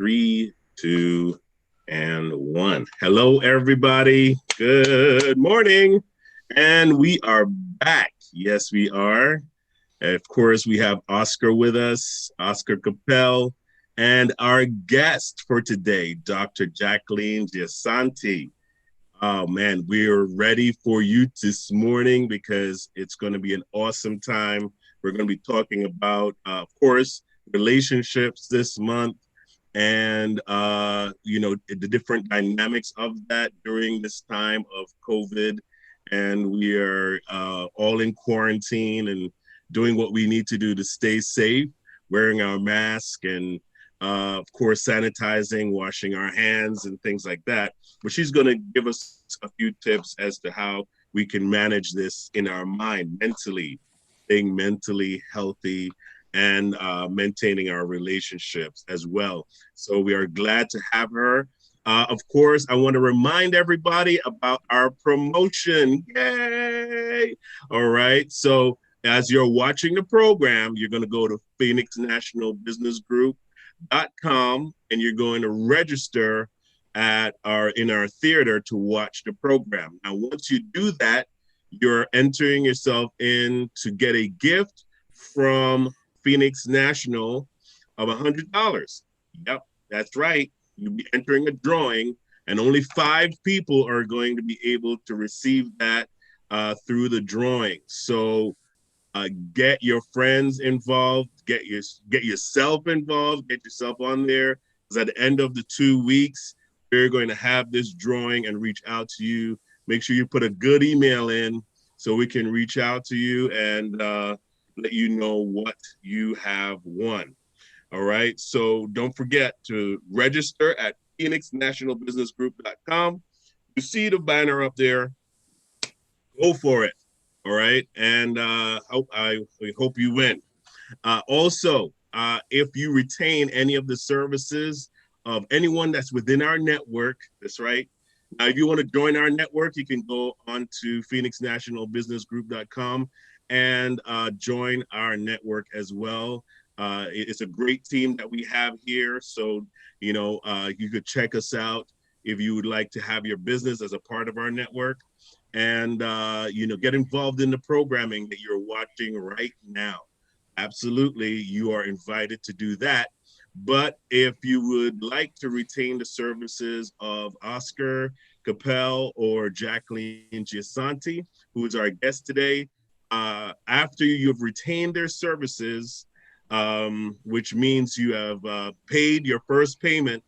Three, two, and one. Hello, everybody. Good morning. And we are back. Yes, we are. Of course, we have Oscar with us, Oscar Capel, and our guest for today, Dr. Jacqueline Giasanti. Oh man, we're ready for you this morning because it's going to be an awesome time. We're going to be talking about, of course, relationships this month and the different dynamics of that during this time of COVID. And we are all in quarantine and doing what we need to do to stay safe, wearing our mask and of course sanitizing, washing our hands and things like that. But she's going to give us a few tips as to how we can manage this in our mind mentally, staying mentally healthy and maintaining our relationships as well. So we are glad to have her. Of course, I want to remind everybody about our promotion. Yay! All right. So as you're watching the program, you're going to go to Phoenix National Business Group.com and you're going to register in our theater to watch the program. Now, once you do that, you're entering yourself in to get a gift from Phoenix National of $100. Yep, that's right. You'll be entering a drawing, and only 5 people are going to be able to receive that through the drawing. So get your friends involved, get yourself involved, get yourself on there. Because at the end of the 2 weeks, we're going to have this drawing and reach out to you. Make sure you put a good email in so we can reach out to you and let you know what you have won. All right. So don't forget to register at phoenixnationalbusinessgroup.com. You see the banner up there. Go for it. All right. And I hope you win. Also, if you retain any of the services of anyone that's within our network, that's right. Now, if you want to join our network, you can go on to phoenixnationalbusinessgroup.com and join our network as well. It's a great team that we have here. So, you could check us out if you would like to have your business as a part of our network and, get involved in the programming that you're watching right now. Absolutely, you are invited to do that. But if you would like to retain the services of Oscar Capel or Jacqueline Giasanti, who is our guest today, after you've retained their services, which means you have paid your first payment,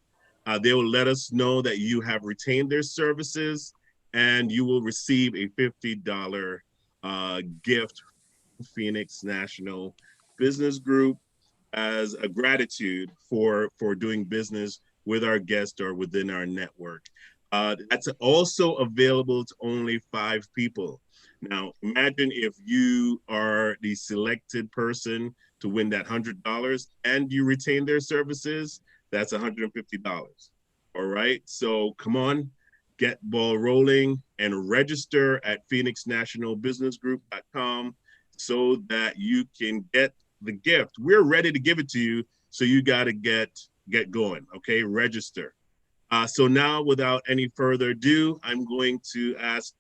they will let us know that you have retained their services and you will receive a $50 gift from Phoenix National Business Group as a gratitude for doing business with our guest or within our network. That's also available to only 5 people. Now, imagine if you are the selected person to win that $100 and you retain their services, that's $150. All right. So come on, get ball rolling and register at phoenixnationalbusinessgroup.com so that you can get the gift. We're ready to give it to you. So you got to get going. Okay. Register. So now, without any further ado, I'm going to ask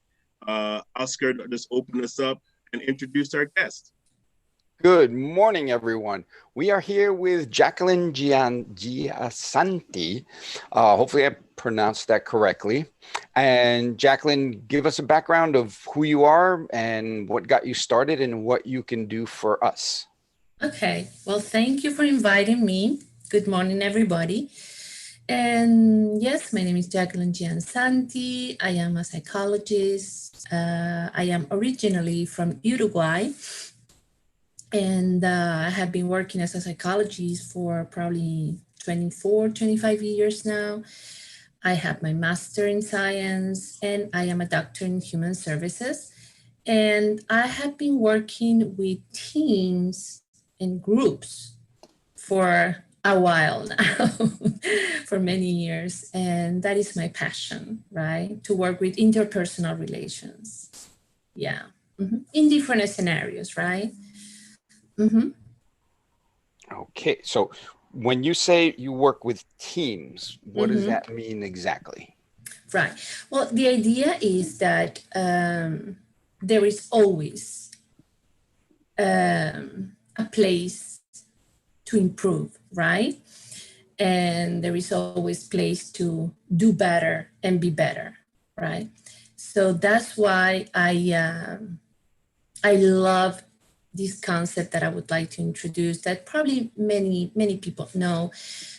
Oscar to just open us up and introduce our guest. Good morning, everyone. We are here with Jacqueline Giasanti. Hopefully I pronounced that correctly. And Jacqueline, give us a background of who you are and what got you started and what you can do for us. Okay, well, thank you for inviting me. Good morning, everybody. And yes, my name is Jacqueline Giansanti. I am a psychologist. I am originally from Uruguay. And I have been working as a psychologist for probably 24, 25 years now. I have my master in science and I am a doctor in human services. And I have been working with teams and groups for a while now, for many years. And that is my passion, right? To work with interpersonal relations. Yeah. In different scenarios, right? Okay, so when you say you work with teams, what does Mm-hmm. that mean exactly? Right. Well, the idea is that there is always a place to improve, right? And there is always place to do better and be better, right? So that's why I love this concept that I would like to introduce that probably many people know,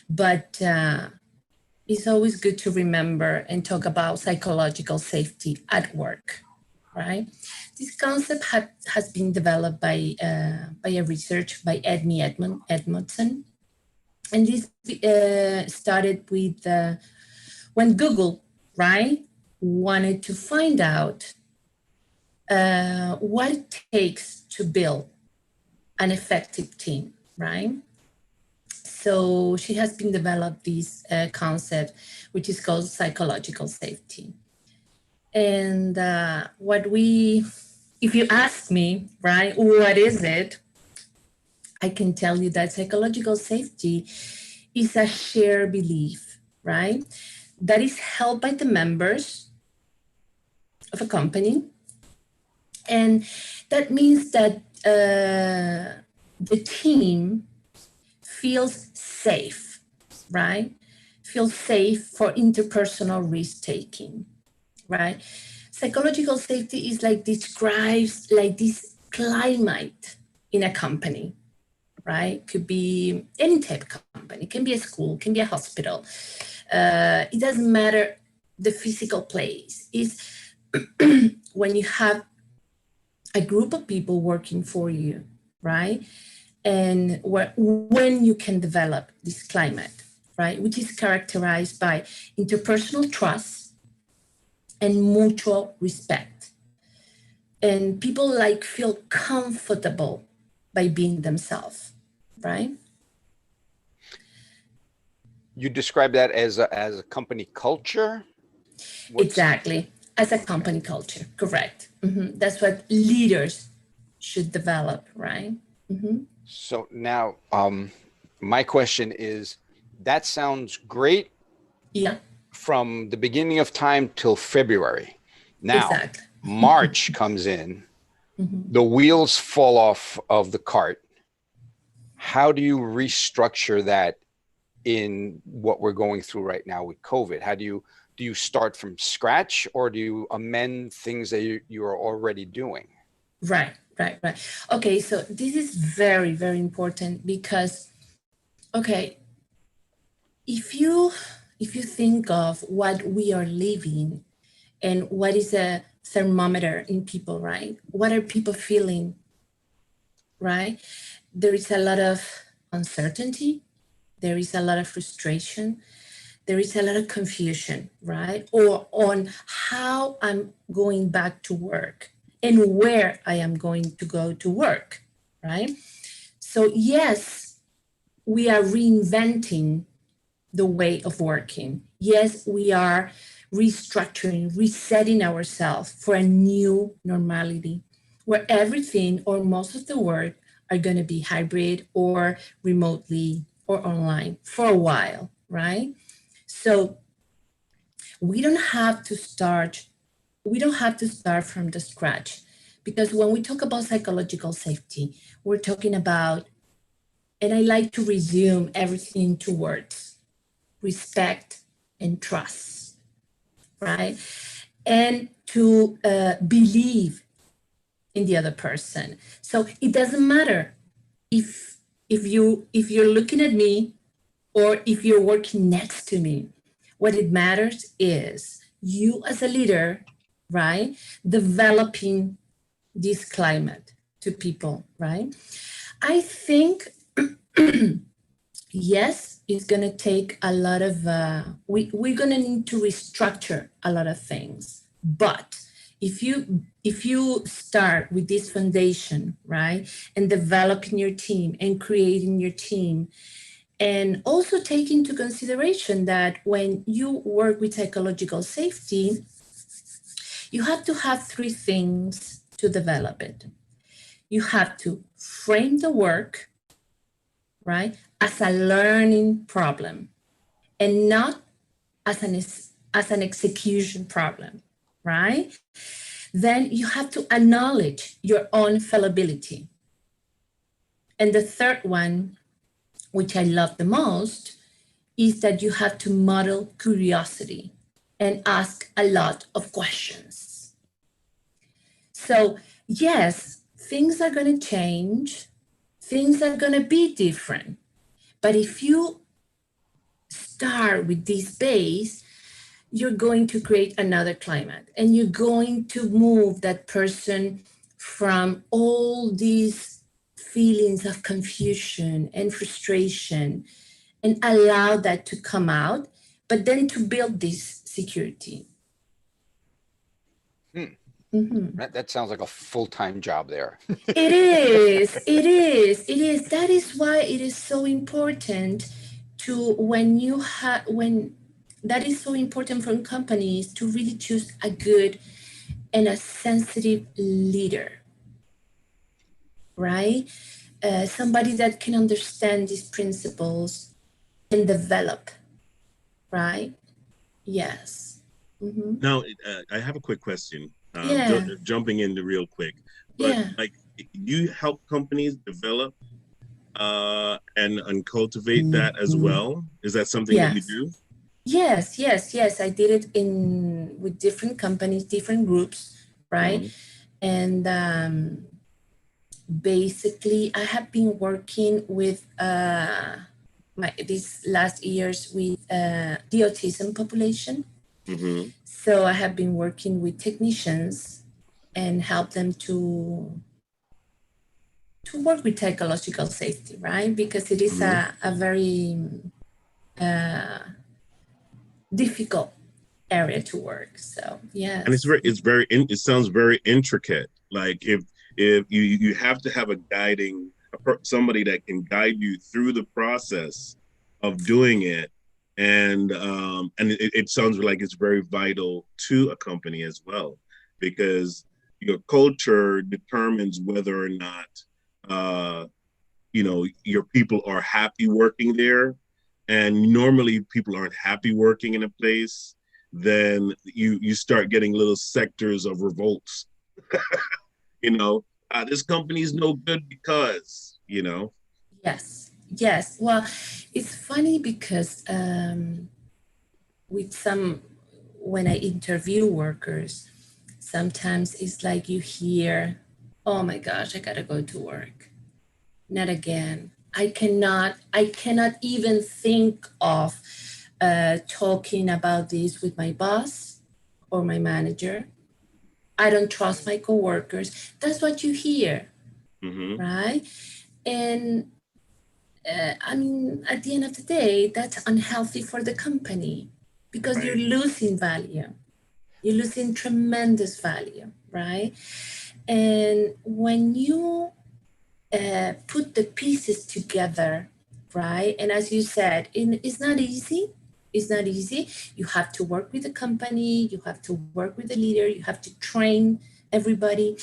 but it's always good to remember and talk about psychological safety at work, right? This concept has been developed by a research by Edmondson, and this started with when Google, right, wanted to find out what it takes to build an effective team, right? So she has been developed this concept, which is called psychological safety. And if you ask me, right, what is it? I can tell you that psychological safety is a shared belief, right, that is held by the members of a company. And that means that the team feels safe, right? Feels safe for interpersonal risk taking, right? Psychological safety is like describes like this climate in a company, right? Could be any type of company, it can be a school, can be a hospital. It doesn't matter the physical place. Is when you have a group of people working for you, right? And when you can develop this climate, right, which is characterized by interpersonal trust and mutual respect. And people like feel comfortable by being themselves, right? You describe that as a company culture? Exactly. As a company culture, correct. That's what leaders should develop, right? So now, my question is, that sounds great Yeah, from the beginning of time till February. Now, exactly. March comes in, the wheels fall off of the cart. How do you restructure that in what we're going through right now with COVID? How do you start from scratch, or do you amend things that you are already doing? Right. Okay, so this is very, very important because, okay, if you think of what we are living and what is a thermometer in people, right? What are people feeling, right? There is a lot of uncertainty. There is a lot of frustration. There is a lot of confusion, right? Or on how I'm going back to work and where I am going to go to work, right? So, yes, we are reinventing the way of working. Yes, we are restructuring, resetting ourselves for a new normality where everything or most of the work are going to be hybrid or remotely or online for a while, right? So we don't have to start from the scratch, because when we talk about psychological safety, we're talking about, and I like to resume everything to words: respect and trust, right? And to believe in the other person. So it doesn't matter if you're looking at me or if you're working next to me. What it matters is you as a leader, right? Developing this climate to people, right? I think yes, it's going to take a lot of, we're going to need to restructure a lot of things. But if you start with this foundation, right, and developing your team and creating your team, and also take into consideration that when you work with psychological safety, you have to have three things to develop it. You have to frame the work, right? as a learning problem and not as an execution problem, right? Then you have to acknowledge your own fallibility. And the third one, which I love the most, is that you have to model curiosity and ask a lot of questions. So, yes, things are going to change, things are going to be different. But if you start with this base, you're going to create another climate and you're going to move that person from all these feelings of confusion and frustration and allow that to come out, but then to build this security. That sounds like a full-time job there. It is, it is, it is. That is why it is so important to that is so important for companies to really choose a good and a sensitive leader, right? Somebody that can understand these principles and develop, right? Yes. Mm-hmm. Now, I have a quick question. Yeah. Jumping in real quick, but Yeah. like, you help companies develop and cultivate that as well. Is that something that you Yes. do? Yes, yes, yes. I did it with different companies, different groups, right? And basically, I have been working with these last years with the autism population. So I have been working with technicians and help them to work with psychological safety, right? Because it is a very difficult area to work. So yeah, And it sounds very intricate. Like, if you have to have somebody that can guide you through the process of doing it, and it sounds like it's very vital to a company as well, because your culture determines whether or not your people are happy working there. And normally people aren't happy working in a place, then you start getting little sectors of revolts. This company's no good because. Yes, yes. Well, it's funny because when I interview workers, sometimes it's like you hear, "Oh my gosh, I gotta go to work. Not again. I cannot even think of talking about this with my boss or my manager. I don't trust my coworkers." That's what you hear, right? And I mean, at the end of the day, that's unhealthy for the company because Right. you're losing value. You're losing tremendous value, right? And when you put the pieces together, right? And as you said, it's not easy. It's not easy. You have to work with the company. You have to work with the leader. You have to train everybody.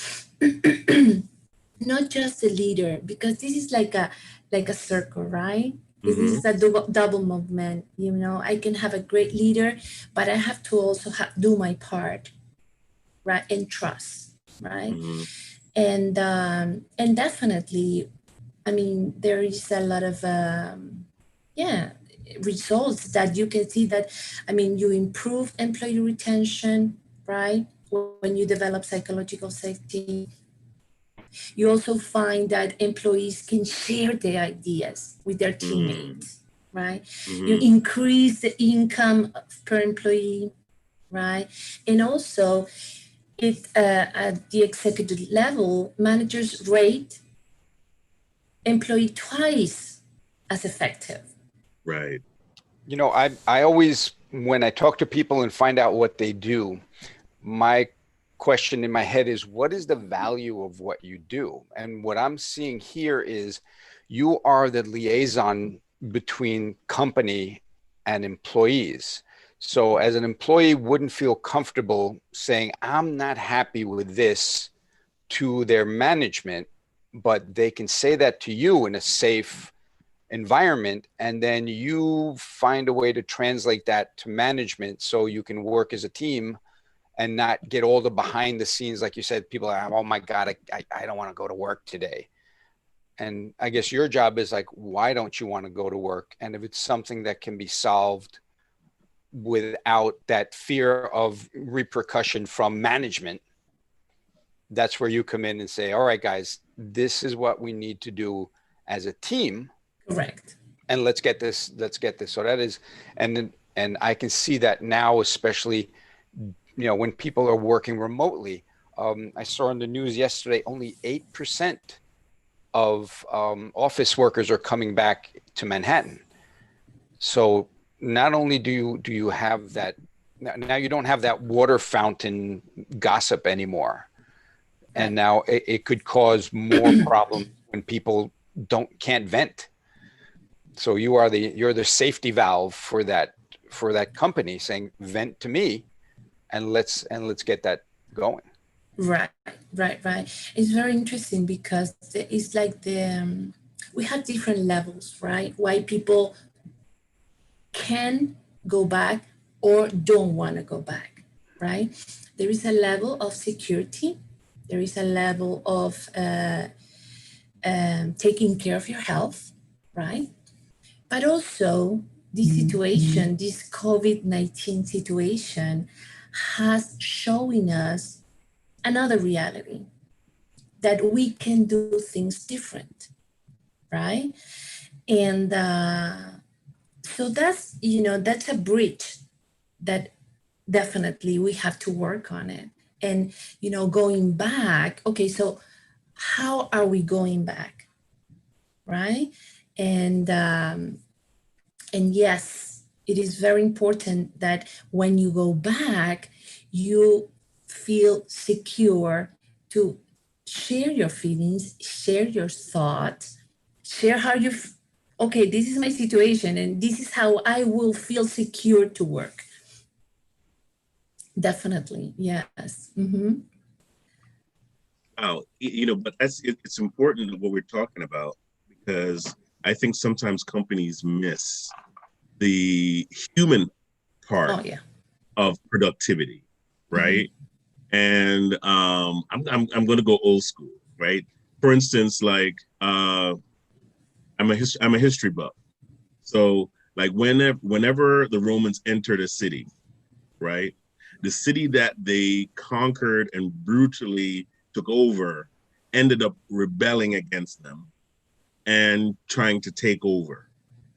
Not just the leader, because this is like a circle, right? This is a double movement. I can have a great leader, but I have to also do my part, right? And trust, right? And definitely, I mean, there is a lot of results that you can see that, I mean, you improve employee retention, right? When you develop psychological safety. You also find that employees can share their ideas with their teammates, right? You increase the income per employee, right? And also, at the executive level, managers rate employee twice as effective. Right. I always, when I talk to people and find out what they do, my question in my head is, what is the value of what you do? And what I'm seeing here is you are the liaison between company and employees. So as an employee wouldn't feel comfortable saying, I'm not happy with this to their management, but they can say that to you in a safe environment, and then you find a way to translate that to management so you can work as a team and not get all the behind the scenes. Like you said, people are, oh my God, I don't want to go to work today. And I guess your job is like, why don't you want to go to work? And if it's something that can be solved without that fear of repercussion from management, that's where you come in and say, all right, guys, this is what we need to do as a team. Correct. And let's get this. So that is, and I can see that now, especially, when people are working remotely. I saw in the news yesterday, only 8% of office workers are coming back to Manhattan. So not only do you have that, now you don't have that water fountain gossip anymore. And now it could cause more problems when people can't vent. So you're the safety valve for that company, saying vent to me, and let's get that going. Right. It's very interesting because it's like we have different levels, right? Why people can go back or don't want to go back, right? There is a level of security. There is a level of taking care of your health, right? But also this situation, this COVID-19 situation has showing us another reality, that we can do things different, right? And so that's a bridge that definitely we have to work on it. And going back, okay, so how are we going back, right? And yes, it is very important that when you go back, you feel secure to share your feelings, share your thoughts, share how you, okay, this is my situation and this is how I will feel secure to work. Definitely, yes. Mm-hmm. Wow, but it's important what we're talking about, because I think sometimes companies miss the human part of productivity, right? Mm-hmm. And I'm going to go old school, right? For instance, like I'm a history buff, so like whenever the Romans entered a city, right? The city that they conquered and brutally took over ended up rebelling against them and trying to take over,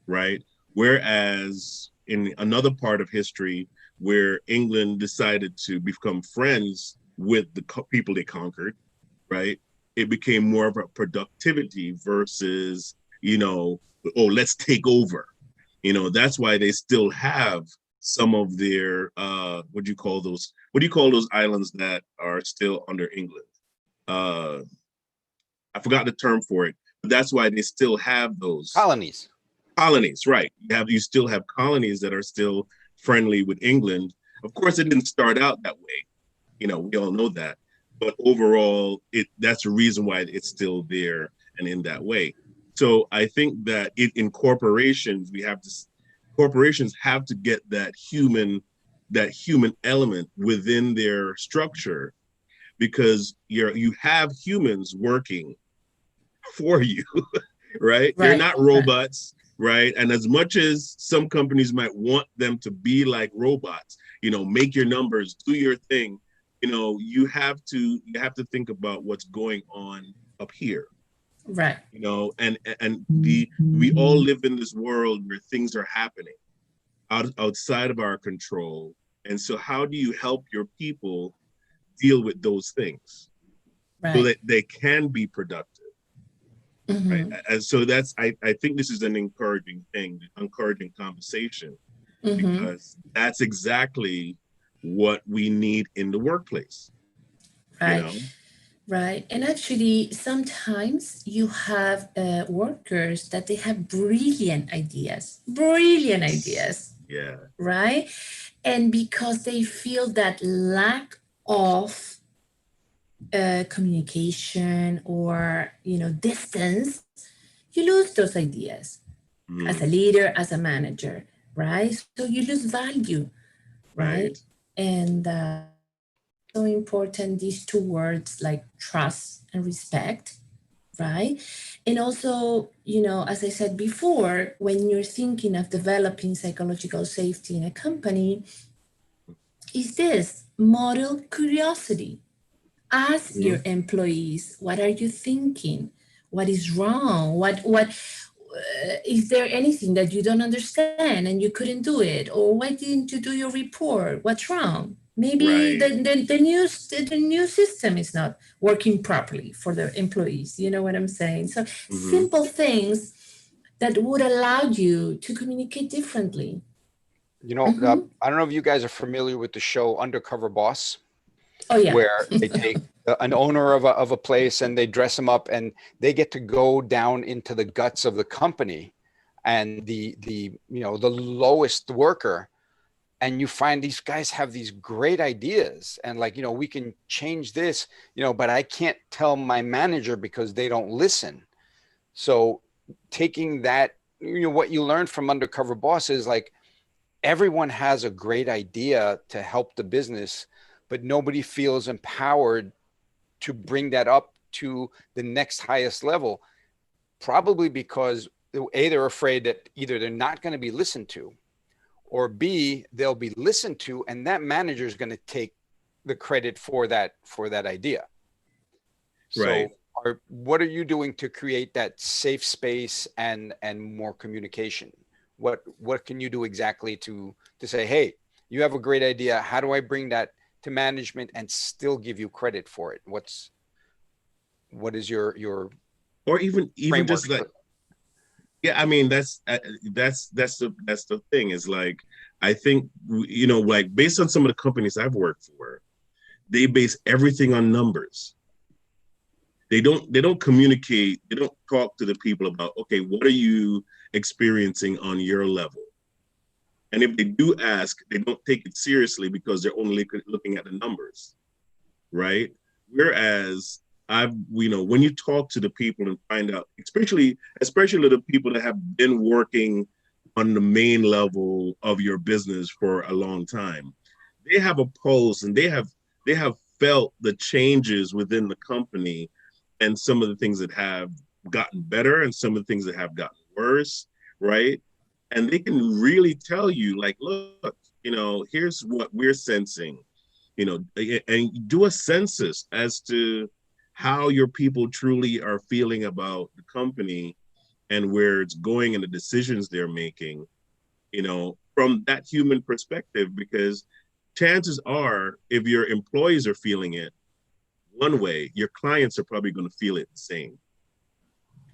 right? Whereas in another part of history where England decided to become friends with the people they conquered, right? It became more of a productivity versus, let's take over. That's why they still have some of their what do you call those islands that are still under England? I forgot the term for it, but that's why they still have those colonies, right? You still have colonies that are still friendly with England. Of course, it didn't start out that way, we all know that, but overall that's the reason why it's still there and in that way. So I think that in corporations corporations have to get that human element within their structure, because you have humans working for you, right? They're not robots, right? And as much as some companies might want them to be like robots, make your numbers, do your thing, you have to think about what's going on up here. Right. And we all live in this world where things are happening outside of our control. And so how do you help your people deal with those things so that they can be productive? Mm-hmm. Right. And so I think this is an encouraging conversation, mm-hmm. because that's exactly what we need in the workplace. Right. Right. And actually, sometimes you have workers that they have brilliant ideas. Yeah. Right. And because they feel that lack of communication or, distance, you lose those ideas. as a leader, as a manager, right? So you lose value, right? Right. And so important, these two words like trust and respect, right? And also, as I said before, when you're thinking of developing psychological safety in a company, is this model curiosity. Ask your Mhm. employees, what are you thinking? What is wrong? What is there anything that you don't understand and you couldn't do it? Or why didn't you do your report? What's wrong? Maybe Right. the new system is not working properly for the employees. You know what I'm saying? So Hmm. simple things that would allow you to communicate differently. Mm-hmm. I don't know if you guys are familiar with the show Undercover Boss, Oh yeah. where they take an owner of a place and they dress him up and they get to go down into the guts of the company and the lowest worker, and you find these guys have these great ideas and like, we can change this, but I can't tell my manager because they don't listen. So taking that, what you learn from Undercover Boss is like everyone has a great idea to help the business, but nobody feels empowered to bring that up to the next highest level, probably because A, they're afraid that either they're not going to be listened to, or B, they'll be listened to and that manager is going to take the credit for that idea. Right. So what are you doing to create that safe space and more communication? What can you do exactly to say, hey, you have a great idea. How do I bring that to management and still give you credit for it? What is your Or even framework? just like, yeah, I mean, that's the thing is like, I think, like based on some of the companies I've worked for, they base everything on numbers. They don't communicate, they don't talk to the people about, okay, what are you experiencing on your level? And if they do ask, they don't take it seriously because they're only looking at the numbers, right? Whereas when you talk to the people and find out, especially the people that have been working on the main level of your business for a long time, they have a pulse and they have felt the changes within the company and some of the things that have gotten better and some of the things that have gotten worse, right? And they can really tell you, like, look, here's what we're sensing, and do a census as to how your people truly are feeling about the company and where it's going and the decisions they're making, from that human perspective, because chances are if your employees are feeling it one way, your clients are probably going to feel it the same,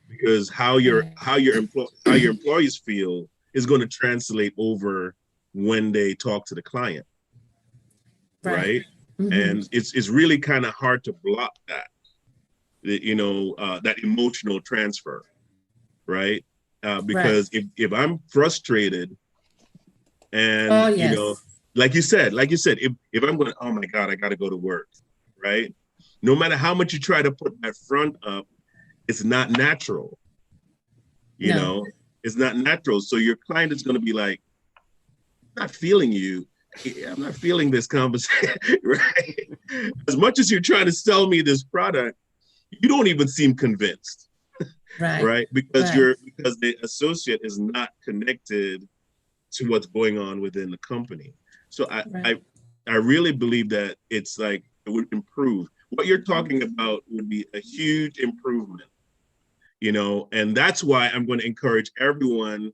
because how your employees feel is going to translate over when they talk to the client, Right. right? Mm-hmm. And it's really kind of hard to block that emotional transfer, right? Right. Because if I'm frustrated Oh and yes. like you said, if I'm going, oh my God, I got to go to work, right? No matter how much you try to put that front up, it's not natural, you No. know, it's not natural. So your client is going to be like, not feeling you. I'm not feeling this conversation, right? As much as you're trying to sell me this product, you don't even seem convinced, Right. right? Because Right. the associate is not connected to what's going on within the company. So I Right. I, I really believe that it's like it would improve. What you're talking about would be a huge improvement, and that's why I'm going to encourage everyone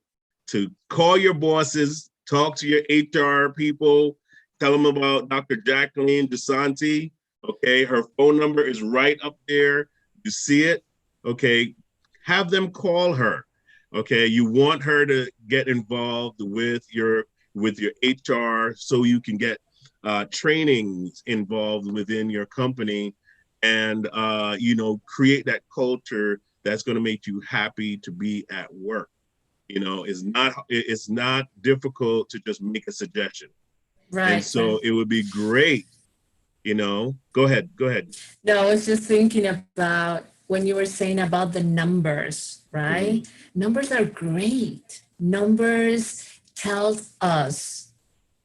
to call your bosses, talk to your HR people, tell them about Dr. Jacqueline DeSanti. Okay, her phone number is right up there. You see it. Okay, have them call her. Okay, you want her to get involved with your HR so you can get trainings involved within your company, and create that culture that's going to make you happy to be at work. It's not difficult to just make a suggestion. And Right. so Right. it would be great. Go ahead. No, I was just thinking about when you were saying about the numbers, right? Numbers are great. Numbers tells us,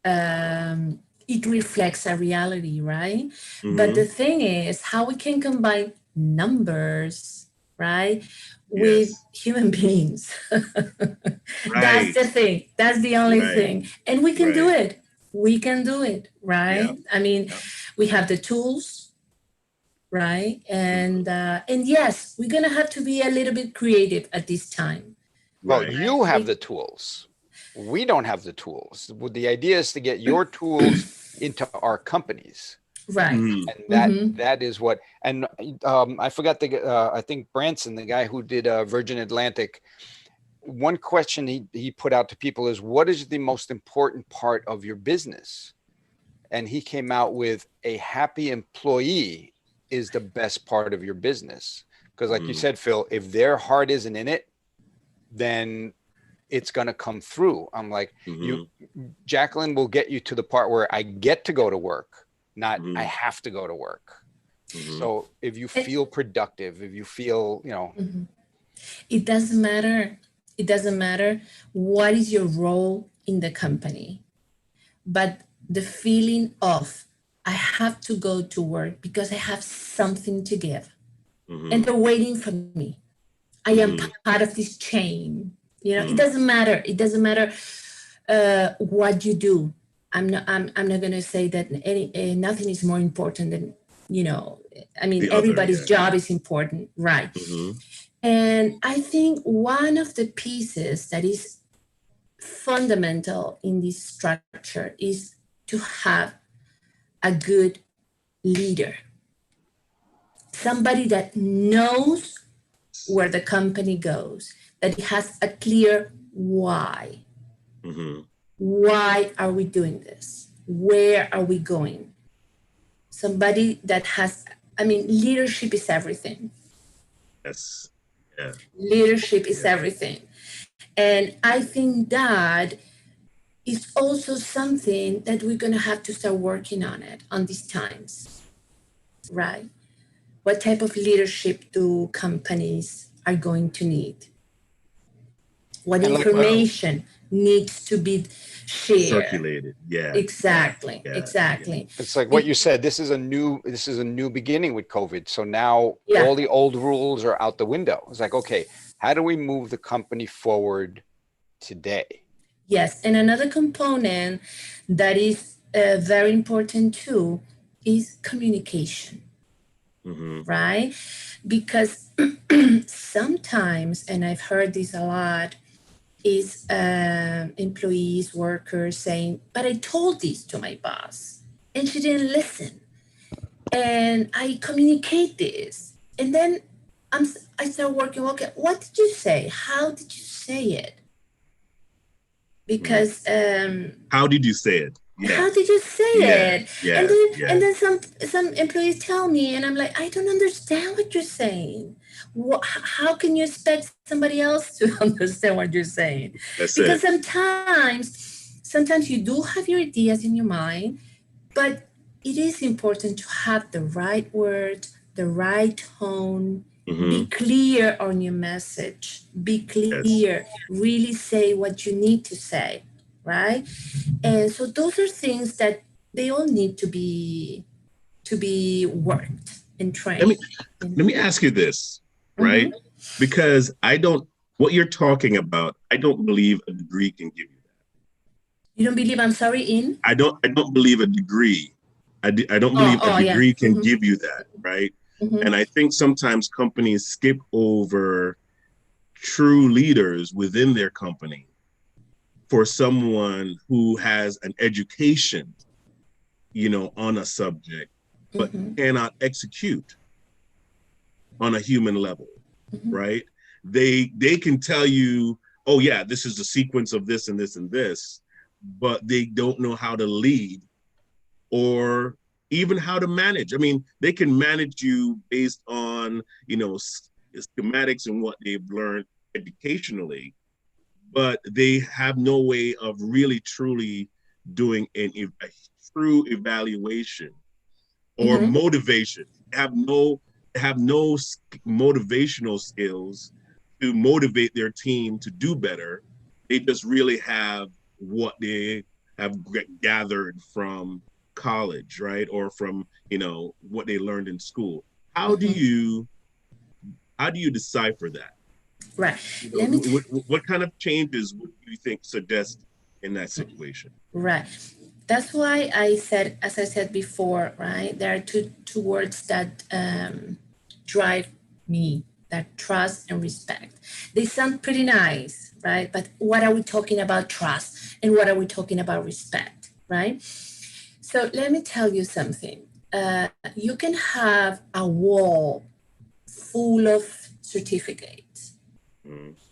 it reflects a reality, right? But the thing is how we can combine numbers, right, with Yes. human beings. That's Right. the thing. That's the only Right. thing. And we can do Right. it. We can do it, Yeah. right? I mean, Yeah. we have the tools, right? Mhm. And yes, we're gonna have to be a little bit creative at this time. Well, Right. you have the tools. We don't have the tools. Well, the idea is to get your tools into our companies. Right. Mhm. And Mm-hmm. that is what, and I forgot I think Branson, the guy who did Virgin Atlantic, one question he put out to people is, what is the most important part of your business? And he came out with a happy employee is the best part of your business. Because like you said, Phil, if their heart isn't in it, then it's going to come through. I'm like, Jacqueline will get you to the part where I get to go to work, not I have to go to work. So if you feel productive, if you feel, It doesn't matter. It doesn't matter what is your role in the company, but the feeling of I have to go to work because I have something to give and they're waiting for me. I am part of this chain. You know, it doesn't matter. It doesn't matter what you do. I'm not going to say that nothing is more important than, you know, I mean, The other, everybody's yeah. job is important, right? And I think one of the pieces that is fundamental in this structure is to have a good leader, somebody that knows where the company goes, that it has a clear why. Why are we doing this? Where are we going? Somebody that has, I mean, leadership is everything. Yes. Yeah. Leadership is everything. And I think that is also something that we're going to have to start working on it on these times, right? What type of leadership do companies are going to need? What information needs to be shared? Circulated. Yeah. Exactly, Yeah. exactly. it's like what you said, this is a new beginning with COVID. So now Yeah. all the old rules are out the window. It's like, okay, how do we move the company forward today? Yes, and another component that is very important too is communication, right? Because sometimes, and I've heard this a lot, is employees, workers saying, but I told this to my boss and she didn't listen. And I communicate this. And then I start working, okay, what did you say? How did you say it? Because How did you say it? Yeah. how did you say Yeah. it? Yeah. And then some employees tell me, and I'm like, I don't understand what you're saying. How can you expect somebody else to understand what you're saying? That's Because it. sometimes you do have your ideas in your mind, but it is important to have the right words, the right tone. Be clear on your message. Be clear. Really say what you need to say, right? And so those are things that they all need to be worked and trained. Let me ask you this, right? Because what you're talking about, I don't believe a degree can give you that. You don't believe, I'm sorry, in? I don't believe a degree. I don't believe a Yeah. degree can give you that, right? And I think sometimes companies skip over true leaders within their company for someone who has an education, on a subject, but cannot execute on a human level, right? They can tell you, oh yeah, this is the sequence of this and this and this, but they don't know how to lead or even how to manage. I mean, they can manage you based on, schematics and what they've learned educationally, but they have no way of really truly doing a true evaluation or motivation. They have no have no motivational skills to motivate their team to do better. They just really have what they have gathered from college, right? Or from, what they learned in school. How do you decipher that? Right. Let me What kind of changes would you think suggest in that situation? right. That's why I said, as I said before, right? There are two words that drive me, that trust and respect. They sound pretty nice, right? But what are we talking about trust and what are we talking about respect, right? So let me tell you something. You can have a wall full of certificates,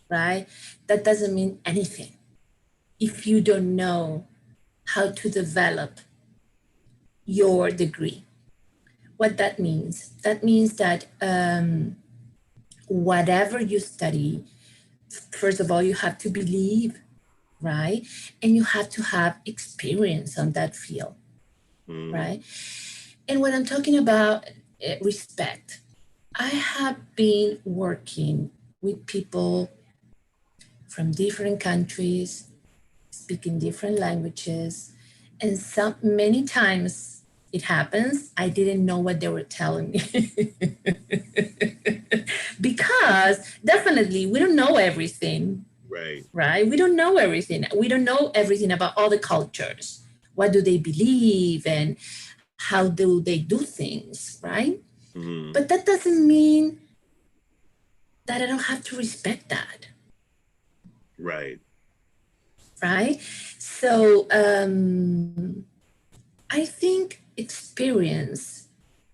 right? That doesn't mean anything if you don't know how to develop your degree. What that means? That means that whatever you study, first of all, you have to believe, right? And you have to have experience on that field, right? And when I'm talking about respect, I have been working with people from different countries, speaking different languages, and many times it happens, I didn't know what they were telling me. Because definitely we don't know everything. Right? We don't know everything. We don't know everything about all the cultures. What do they believe and how do they do things, right? But that doesn't mean that I don't have to respect that. Right. Right? So I think experience,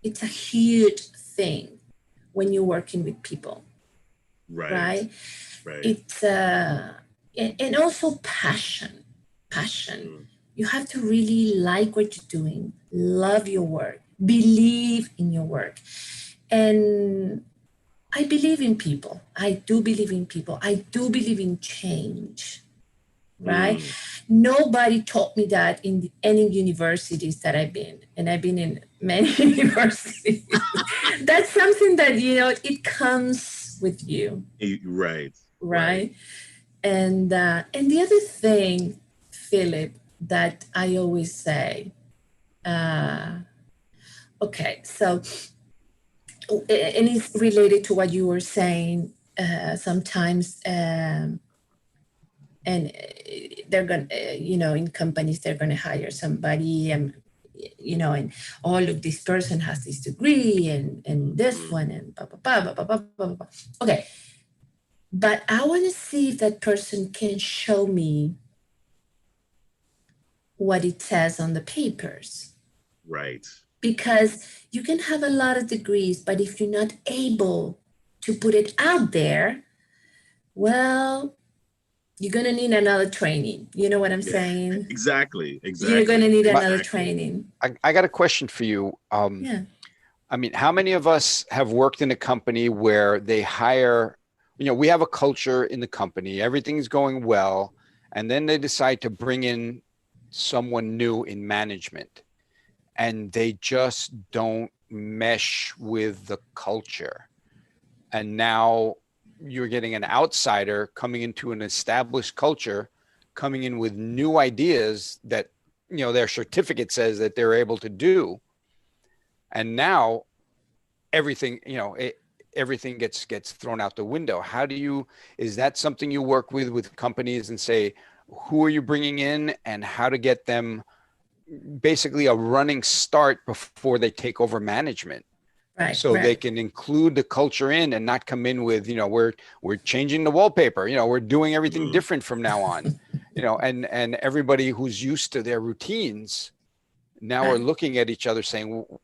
it's a huge thing when you're working with people. Right? It's and also passion. You have to really like what you're doing, love your work, believe in your work. And I believe in people. I do believe in people. I do believe in change. Right? Nobody taught me that in any universities that I've been, and I've been in many universities. That's something that, it comes with you. Right. And the other thing, Philip, that I always say, okay, so, and it's related to what you were saying, sometimes, and they're going to, in companies, they're going to hire somebody and, and, oh, look, this person has this degree and this one and blah, blah, blah, blah, blah, blah, blah. Okay. But I want to see if that person can show me what it says on the papers. Right. Because you can have a lot of degrees, but if you're not able to put it out there, well, you're going to need another training. You know what I'm saying? Exactly. You're going to need another training. I got a question for you. Yeah. I mean, how many of us have worked in a company where they hire, we have a culture in the company, everything's going well, and then they decide to bring in someone new in management, and they just don't mesh with the culture. And now you're getting an outsider coming into an established culture, coming in with new ideas that, their certificate says that they're able to do. And now everything, everything gets thrown out the window. Is that something you work with companies and say, who are you bringing in and how to get them basically a running start before they take over management? Right, so they can include the culture in and not come in with, we're changing the wallpaper, we're doing everything different from now on, and everybody who's used to their routines now are looking at each other saying, well,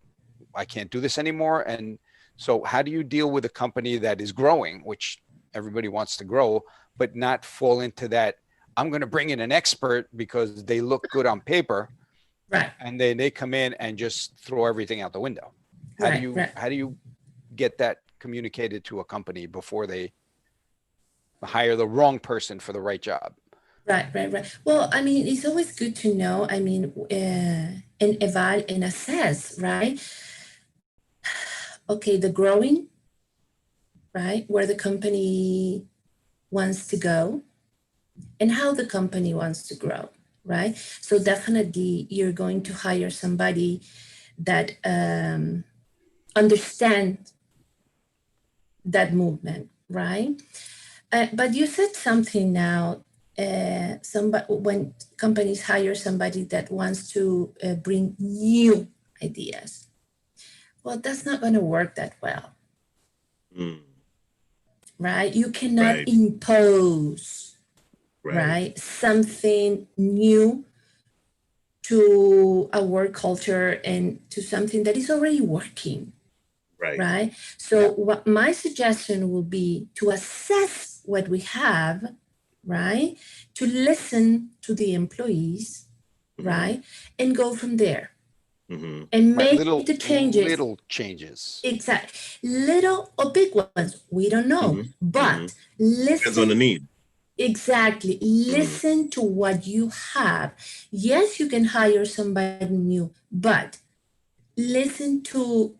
I can't do this anymore. And so how do you deal with a company that is growing, which everybody wants to grow, but not fall into that, I'm going to bring in an expert because they look good on paper, and then they come in and just throw everything out the window? How do you get that communicated to a company before they hire the wrong person for the right job? Right. Well, I mean, it's always good to know, I mean, and evaluate and assess, right? okay, the growing, right? Where the company wants to go and how the company wants to grow, right? So definitely you're going to hire somebody that understands that movement, right? But you said something now. Somebody, when companies hire somebody that wants to bring new ideas, well, that's not going to work that well, right? You cannot impose, right, something new to a work culture and to something that is already working, right? So what my suggestion will be to assess what we have, right? To listen to the employees, right? And go from there. And make the changes. Little changes. Exactly. Little or big ones, we don't know. But listen. Depends on the need. Exactly. Listen to what you have. Yes, you can hire somebody new, but listen to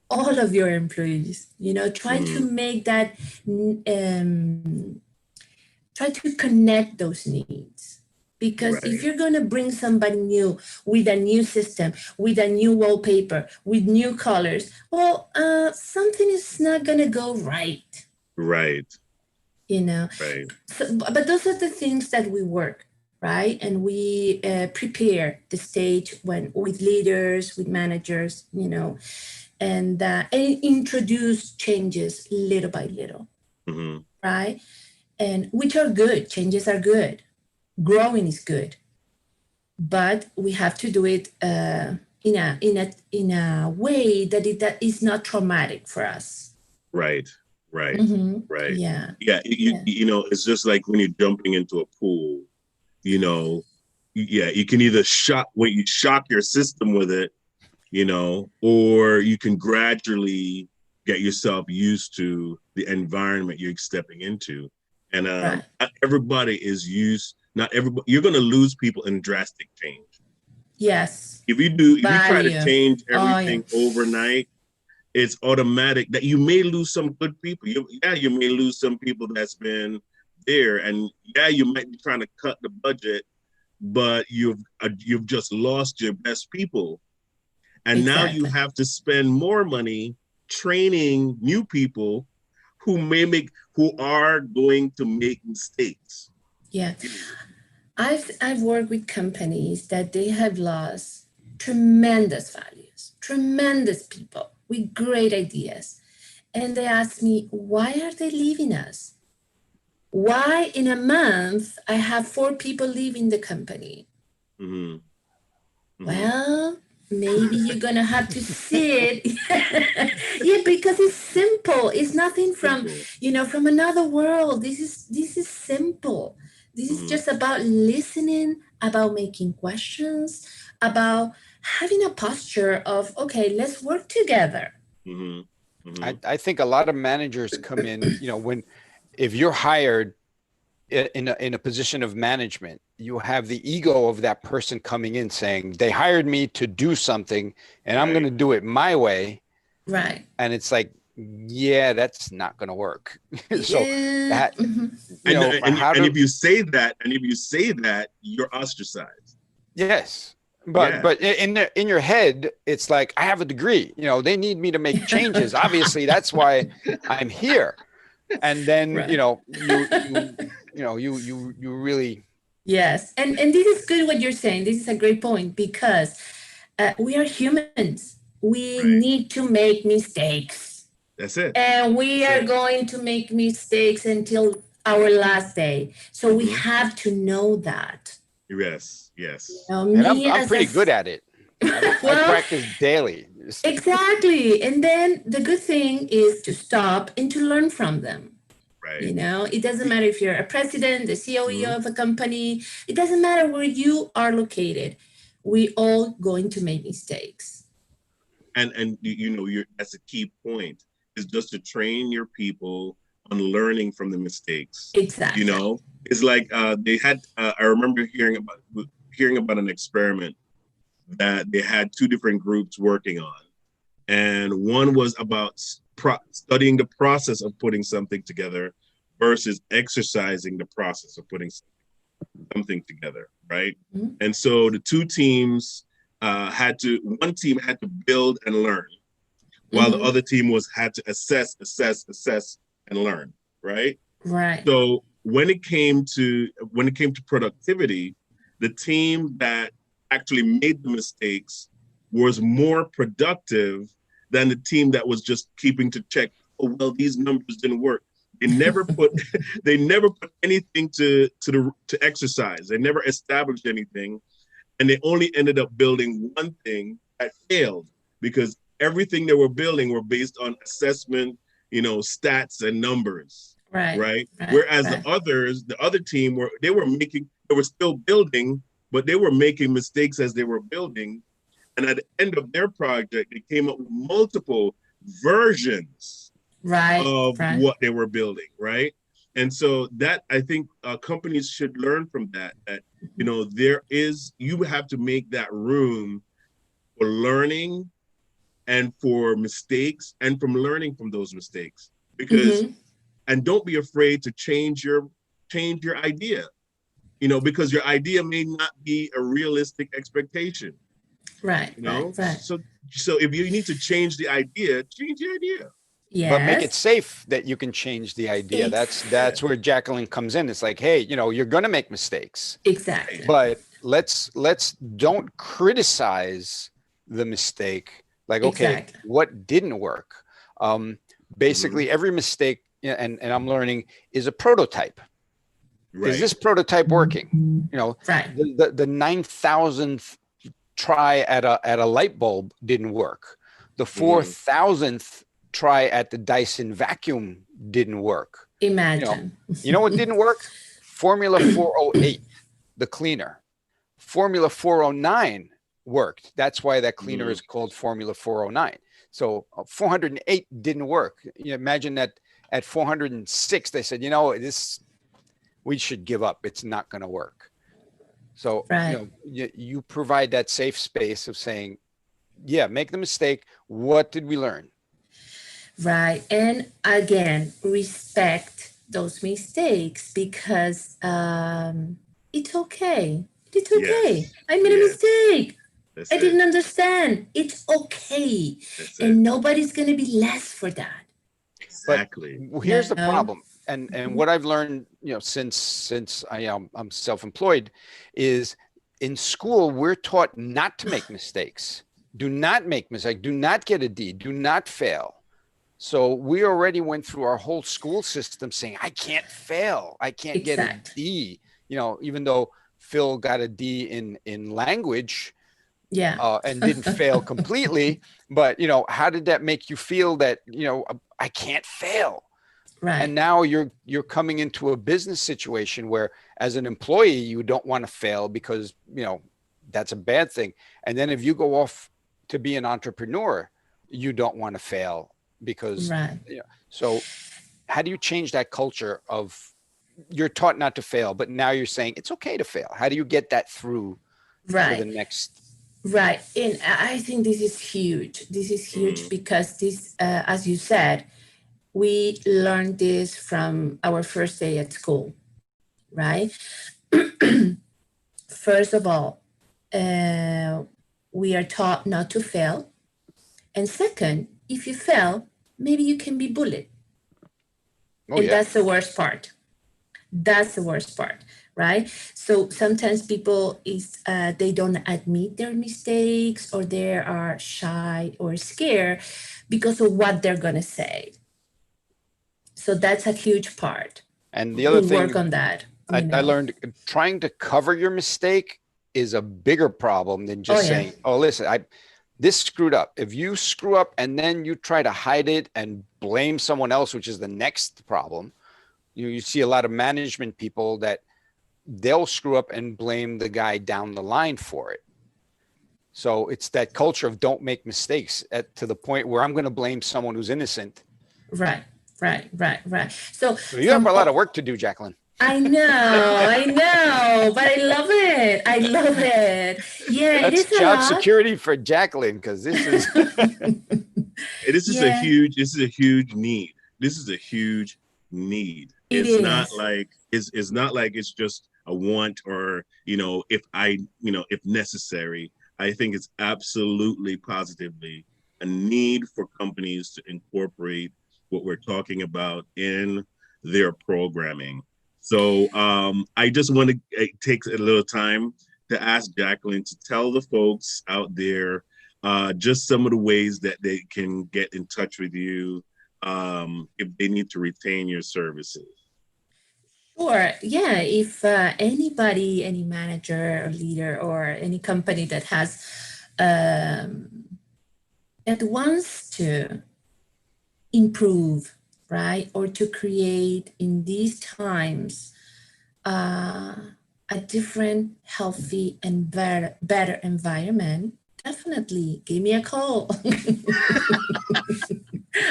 all of your employees. You know, try to make that, try to connect those needs. Because if you're going to bring somebody new with a new system, with a new wallpaper, with new colors, well, something is not going to go right. Right. You know, so, but those are the things that we work, right? And we prepare the stage when with leaders, with managers, you know, and introduce changes little by little, right? And which are good. Changes are good. Growing is good, but we have to do it in a way that is not traumatic for us. Right. Right. Right. Yeah. You know, it's just like when you're jumping into a pool, you know, you can either shock your system with it, you know, or you can gradually get yourself used to the environment you're stepping into. And not everybody is used, not everybody, you're going to lose people in drastic change. Yes. If you try to change everything overnight, it's automatic that you may lose some good people. You may lose some people that's been there, and you might be trying to cut the budget, but you've just lost your best people, and now you have to spend more money training new people who are going to make mistakes. Yeah, I've worked with companies that they have lost tremendous values, tremendous people with great ideas. And they ask me, why are they leaving us? Why in a month I have 4 people leaving the company? Well, maybe you're gonna have to see it. Yeah, because it's simple. It's nothing from from another world. This is simple. This is just about listening, about making questions, about having a posture of, okay, let's work together. I think a lot of managers come in, you know, if you're hired in a position of management, you have the ego of that person coming in saying, they hired me to do something and I'm going to do it my way. Right. And it's like, yeah, that's not going to work. So that, and if you say that, you're ostracized. Yes. But in your head, it's like, I have a degree, you know, they need me to make changes. Obviously, that's why I'm here. And then, you really. Yes. And this is good what you're saying. This is a great point because we are humans. We need to make mistakes. That's it. And we are going to make mistakes until our last day. So we have to know that. Yes. And I'm pretty good at it. I practice daily. Exactly. And then the good thing is to stop and to learn from them. Right. You know, it doesn't matter if you're a president, the CEO of a company. It doesn't matter where you are located. We all going to make mistakes. And that's a key point, is just to train your people on learning from the mistakes. Exactly. You know, it's like they had. I remember hearing about an experiment that they had 2 different groups working on, and one was about studying the process of putting something together versus exercising the process of putting something together, right? Mm-hmm. And so the two teams one team had to build and learn, while the other team had to assess, and learn, right? Right. So when it came to productivity, the team that actually made the mistakes was more productive than the team that was just keeping to check, oh, well, these numbers didn't work. They never put anything to exercise. They never established anything. And they only ended up building one thing that failed, because everything they were building were based on assessment, stats and numbers. Right. Whereas the other team they were still building, but they were making mistakes as they were building. And at the end of their project, they came up with multiple versions of what they were building. Right. And so that, I think companies should learn from that, you have to make that room for learning and for mistakes and from learning from those mistakes, because, and don't be afraid to change your idea, because your idea may not be a realistic expectation. Right. So if you need to change the idea, change the idea. Yes. But make it safe that you can change the idea. That's where Jacqueline comes in. It's like, hey, you're going to make mistakes. Exactly. But let's don't criticize the mistake. Like, okay, what didn't work? Basically, every mistake, and I'm learning, is a prototype. Right. Is this prototype working? The 9,000th try at a light bulb didn't work. The 4,000th try at the Dyson vacuum didn't work. Imagine. You know what didn't work? Formula 408, the cleaner. Formula 409 worked. That's why that cleaner is called Formula 409. So 408 didn't work. Imagine that at 406, they said, we should give up. It's not going to work. So, you provide that safe space of saying, yeah, make the mistake. What did we learn? Right. And again, respect those mistakes, because it's okay. It's okay. Yes. I made a mistake. I didn't understand. It's okay. And nobody's going to be less for that. Exactly. But here's the problem. And what I've learned, since I'm self-employed, is in school, we're taught not to make mistakes. Do not make mistakes. Do not get a D. Do not fail. So we already went through our whole school system saying, I can't fail. I can't get a D. Even though Phil got a D in language, and didn't fail completely. But, how did that make you feel that, I can't fail? Right. And now you're coming into a business situation where, as an employee, you don't want to fail because, that's a bad thing. And then if you go off to be an entrepreneur, you don't want to fail because, so how do you change that culture of you're taught not to fail, but now you're saying it's okay to fail? How do you get that through to the next? Right. And I think this is huge. This is huge because this, as you said, we learned this from our first day at school, right? First of all, we are taught not to fail. And second, if you fail, maybe you can be bullied. That's the worst part. That's the worst part, right? So sometimes people they don't admit their mistakes, or they are shy or scared because of what they're going to say. So that's a huge part. And the other thing, work on that. I learned trying to cover your mistake is a bigger problem than just saying, oh, listen, this screwed up. If you screw up and then you try to hide it and blame someone else, which is the next problem, you see a lot of management people that they'll screw up and blame the guy down the line for it. So it's that culture of don't make mistakes to the point where I'm going to blame someone who's innocent. Right. So you have a lot of work to do, Jacqueline. I know, but I love it. Yeah, that's it is job security for Jacqueline, because this is. This is Yeah, a huge need. This is a huge need. it is. It's not like it's just a want or, if necessary. I think it's absolutely positively a need for companies to incorporate what we're talking about in their programming. So I just want to take a little time to ask Jacqueline to tell the folks out there just some of the ways that they can get in touch with you if they need to retain your services. Sure. Yeah. If anybody, any manager or leader or any company that has that wants to improve, right, or to create in these times uh, a different, healthy, and better environment, definitely give me a call.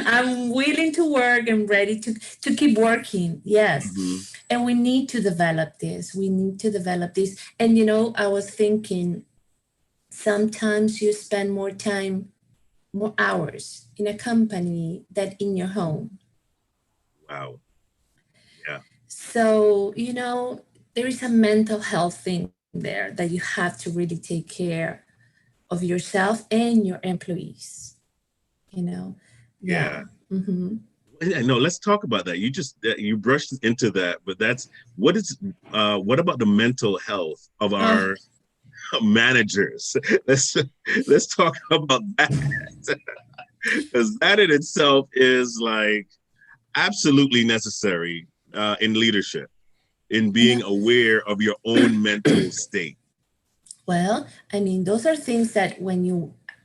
I'm willing to work and ready to keep working. Yes. Mm-hmm. And we need to develop this. We need to develop this. And, I was thinking sometimes you spend more hours in a company than in your home. Wow. Yeah. So, there is a mental health thing there that you have to really take care of yourself and your employees, you know? Yeah. Yeah. Mm-hmm. I know. Let's talk about that. You brushed into that, but what about the mental health of Oh, our managers? Let's talk about that because that in itself is like absolutely necessary in leadership, in being no. aware of your own mental state. Well, I mean, those are things that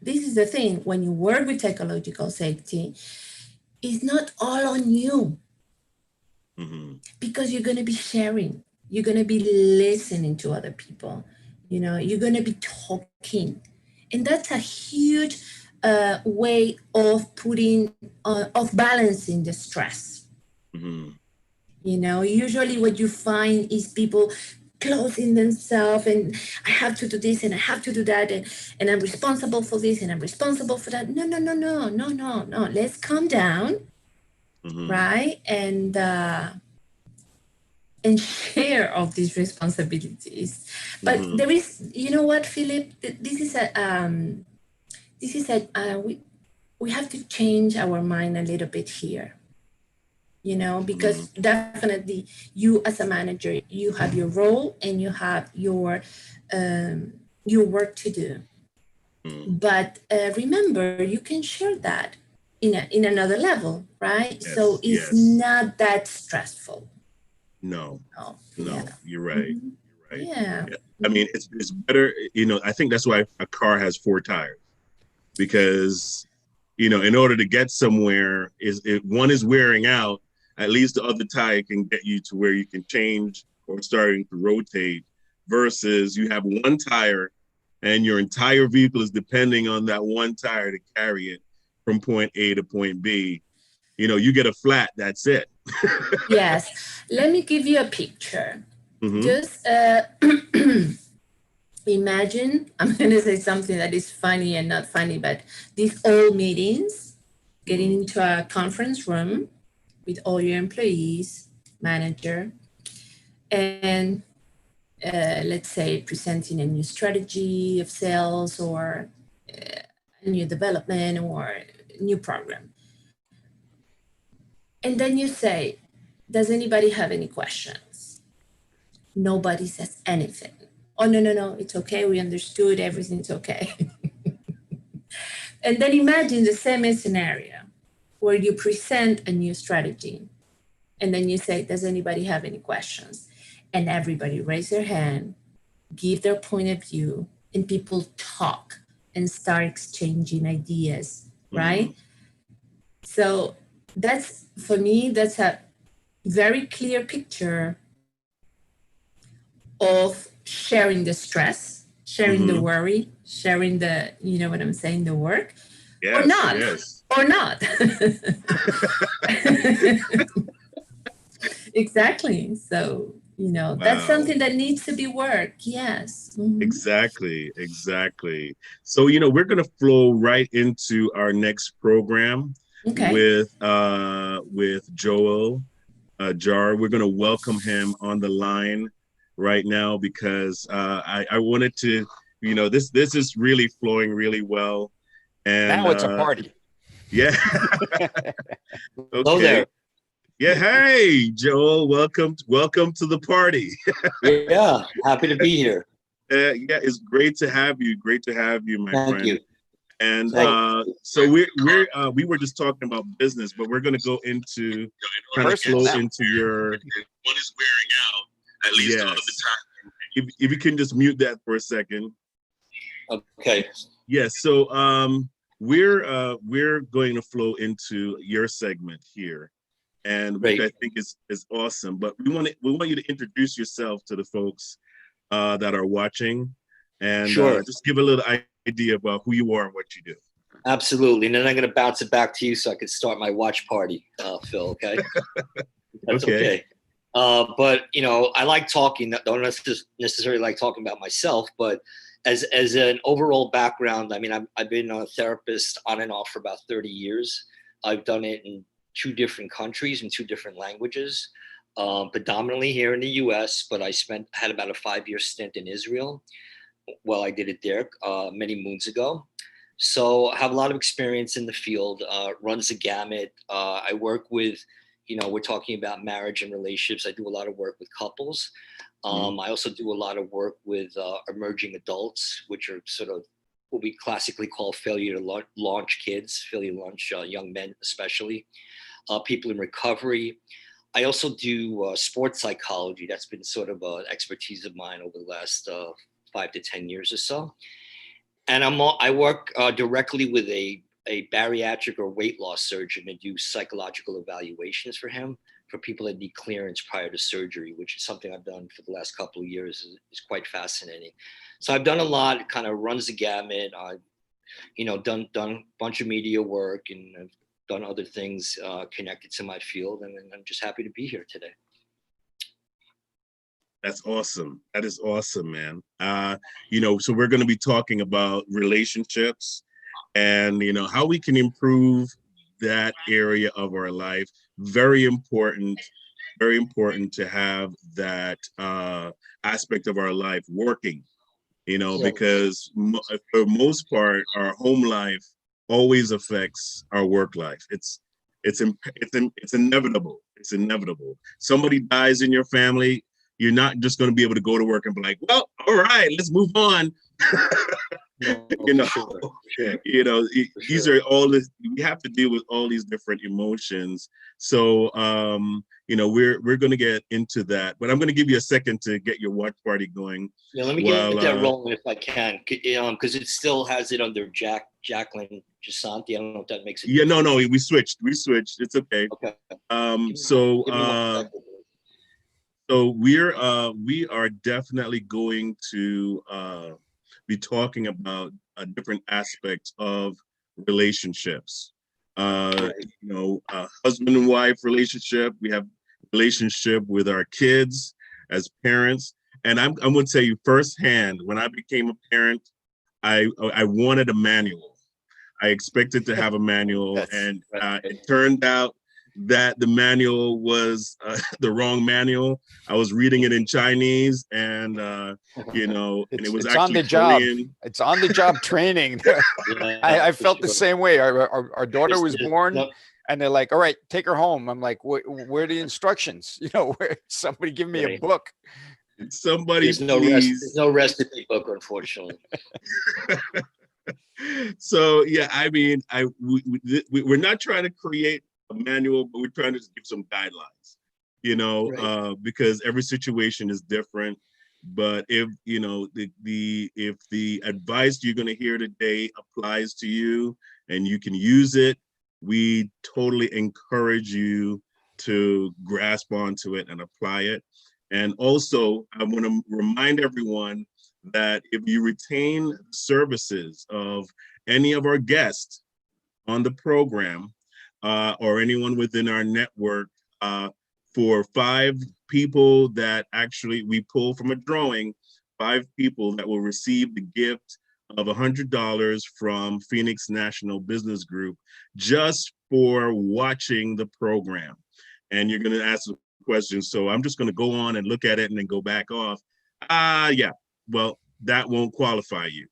this is the thing, when you work with psychological safety, it's not all on you Mm-hmm. because you're going to be sharing, you're going to be listening to other people, you're going to be talking. And that's a huge way of of balancing the stress. Mm-hmm. Usually what you find is people closing themselves, and I have to do this and I have to do that, and I'm responsible for this and I'm responsible for that. No, no, no, no, no, no, no. Let's calm down, Mm-hmm. right? And share of these responsibilities. But Mm-hmm. there is, you know what, Philip? This is we have to change our mind a little bit here, Mm-hmm. because definitely you as a manager, you have your role and you have your work to do. Mm-hmm. But remember, you can share that in another level, right? So Yes. it's Yes. not that stressful. No. Oh, yeah. No. You're right. Hmm. You're right. Yeah. Yeah. I mean, it's better. I think that's why a car has four tires because in order to get somewhere, is if one is wearing out, at least the other tire can get you to where you can change or starting to rotate. Versus you have one tire, and your entire vehicle is depending on that one tire to carry it from point A to point B. You get a flat. That's it. Yes. Let me give you a picture. Mm-hmm. Just imagine, I'm going to say something that is funny and not funny, but these old meetings, getting Mm-hmm. into a conference room with all your employees, manager, and let's say presenting a new strategy of sales or a new development or a new program. And then you say, does anybody have any questions? Nobody says anything. Oh, no, no, no, it's okay. We understood. Everything's okay. And then imagine the same scenario where you present a new strategy and then you say, does anybody have any questions? And everybody raise their hand, give their point of view, and people talk and start exchanging ideas, Mm-hmm. right? So that's, for me, that's a very clear picture of sharing the stress, sharing the Mm-hmm. worry, sharing the, you know what I'm saying, the work, or Yes. not, Yes. or not. Exactly. So That's Wow. something that needs to be worked. Yes. Exactly, exactly. So, we're going to flow right into our next program Okay. with Joel Jaro. We're going to welcome him on the line right now because I wanted to, this is really flowing really well. And Now it's a party. yeah, Hello okay. there. Yeah, hey, Joel, welcome to the party. Yeah, happy to be here. Yeah, it's great to have you. Great to have you, my Thank friend. you. And Thank so we were just talking about business, but we're going to go into kind of Personal flow now. into your one is wearing out at least all of the time. If you can just mute that for a second. Okay. Yes. So we're going to flow into your segment here, and which I Great. think is awesome. But we want you to introduce yourself to the folks that are watching, and Sure. just give a little idea about who you are and what you do. Absolutely. And then I'm going to bounce it back to you so I can start my watch party, Phil. Okay. That's okay. But I like talking. Don't necessarily like talking about myself, but as an overall background, I mean, I've been a therapist on and off for about 30 years. I've done it in 2 different countries in 2 different languages, predominantly here in the U.S. But I had about a 5-year stint in Israel. Well, I did it there many moons ago. So I have a lot of experience in the field, runs the gamut. I work with, we're talking about marriage and relationships. I do a lot of work with couples. I also do a lot of work with emerging adults, which are sort of what we classically call failure to launch kids, failure to launch young men, especially people in recovery. I also do sports psychology. That's been sort of an expertise of mine over the last 5 to 10 years or so. And I work directly with a bariatric or weight loss surgeon and do psychological evaluations for him for people that need clearance prior to surgery, which is something I've done for the last couple of years. Is quite fascinating. So I've done a lot. It kind of runs the gamut. I've done a bunch of media work, and I've done other things connected to my field, and I'm just happy to be here today. That's awesome. That is awesome, man. So we're going to be talking about relationships and, how we can improve that area of our life. Very important to have that aspect of our life working, because for most part, our home life always affects our work life. It's inevitable. It's inevitable. Somebody dies in your family, you're not just going to be able to go to work and be like, well, all right, let's move on. Sure. These are all this, we have to deal with all these different emotions. So, we're going to get into that, but I'm going to give you a second to get your watch party going. Yeah, let me get that rolling if I can, because it still has it under Jacqueline Gisanti. I don't know if that makes it. Yeah, no, we switched. It's okay. Okay. So we are definitely going to be talking about a different aspect of relationships. Husband and wife relationship. We have relationship with our kids as parents. And I'm going to tell you firsthand, when I became a parent, I wanted a manual. I expected to have a manual, and it turned out that the manual was the wrong manual. I was reading it in Chinese, and and it was actually on the job. Korean. It's on the job training. I felt the same way. Our daughter was born, and they're like, "All right, take her home." I'm like, "Where are the instructions? Where somebody give me a book." Somebody, there's no recipe book, unfortunately. So yeah, I mean, we're not trying to create a manual, but we're trying to give some guidelines, because every situation is different. But if if the advice you're going to hear today applies to you and you can use it, we totally encourage you to grasp onto it and apply it. And also, I want to remind everyone that if you retain services of any of our guests on the program or anyone within our network, for 5 people that actually we pull from a drawing, 5 people that will receive the gift of $100 from Phoenix National Business Group just for watching the program. And you're going to ask a question. So I'm just going to go on and look at it and then go back off. Yeah, well, that won't qualify you.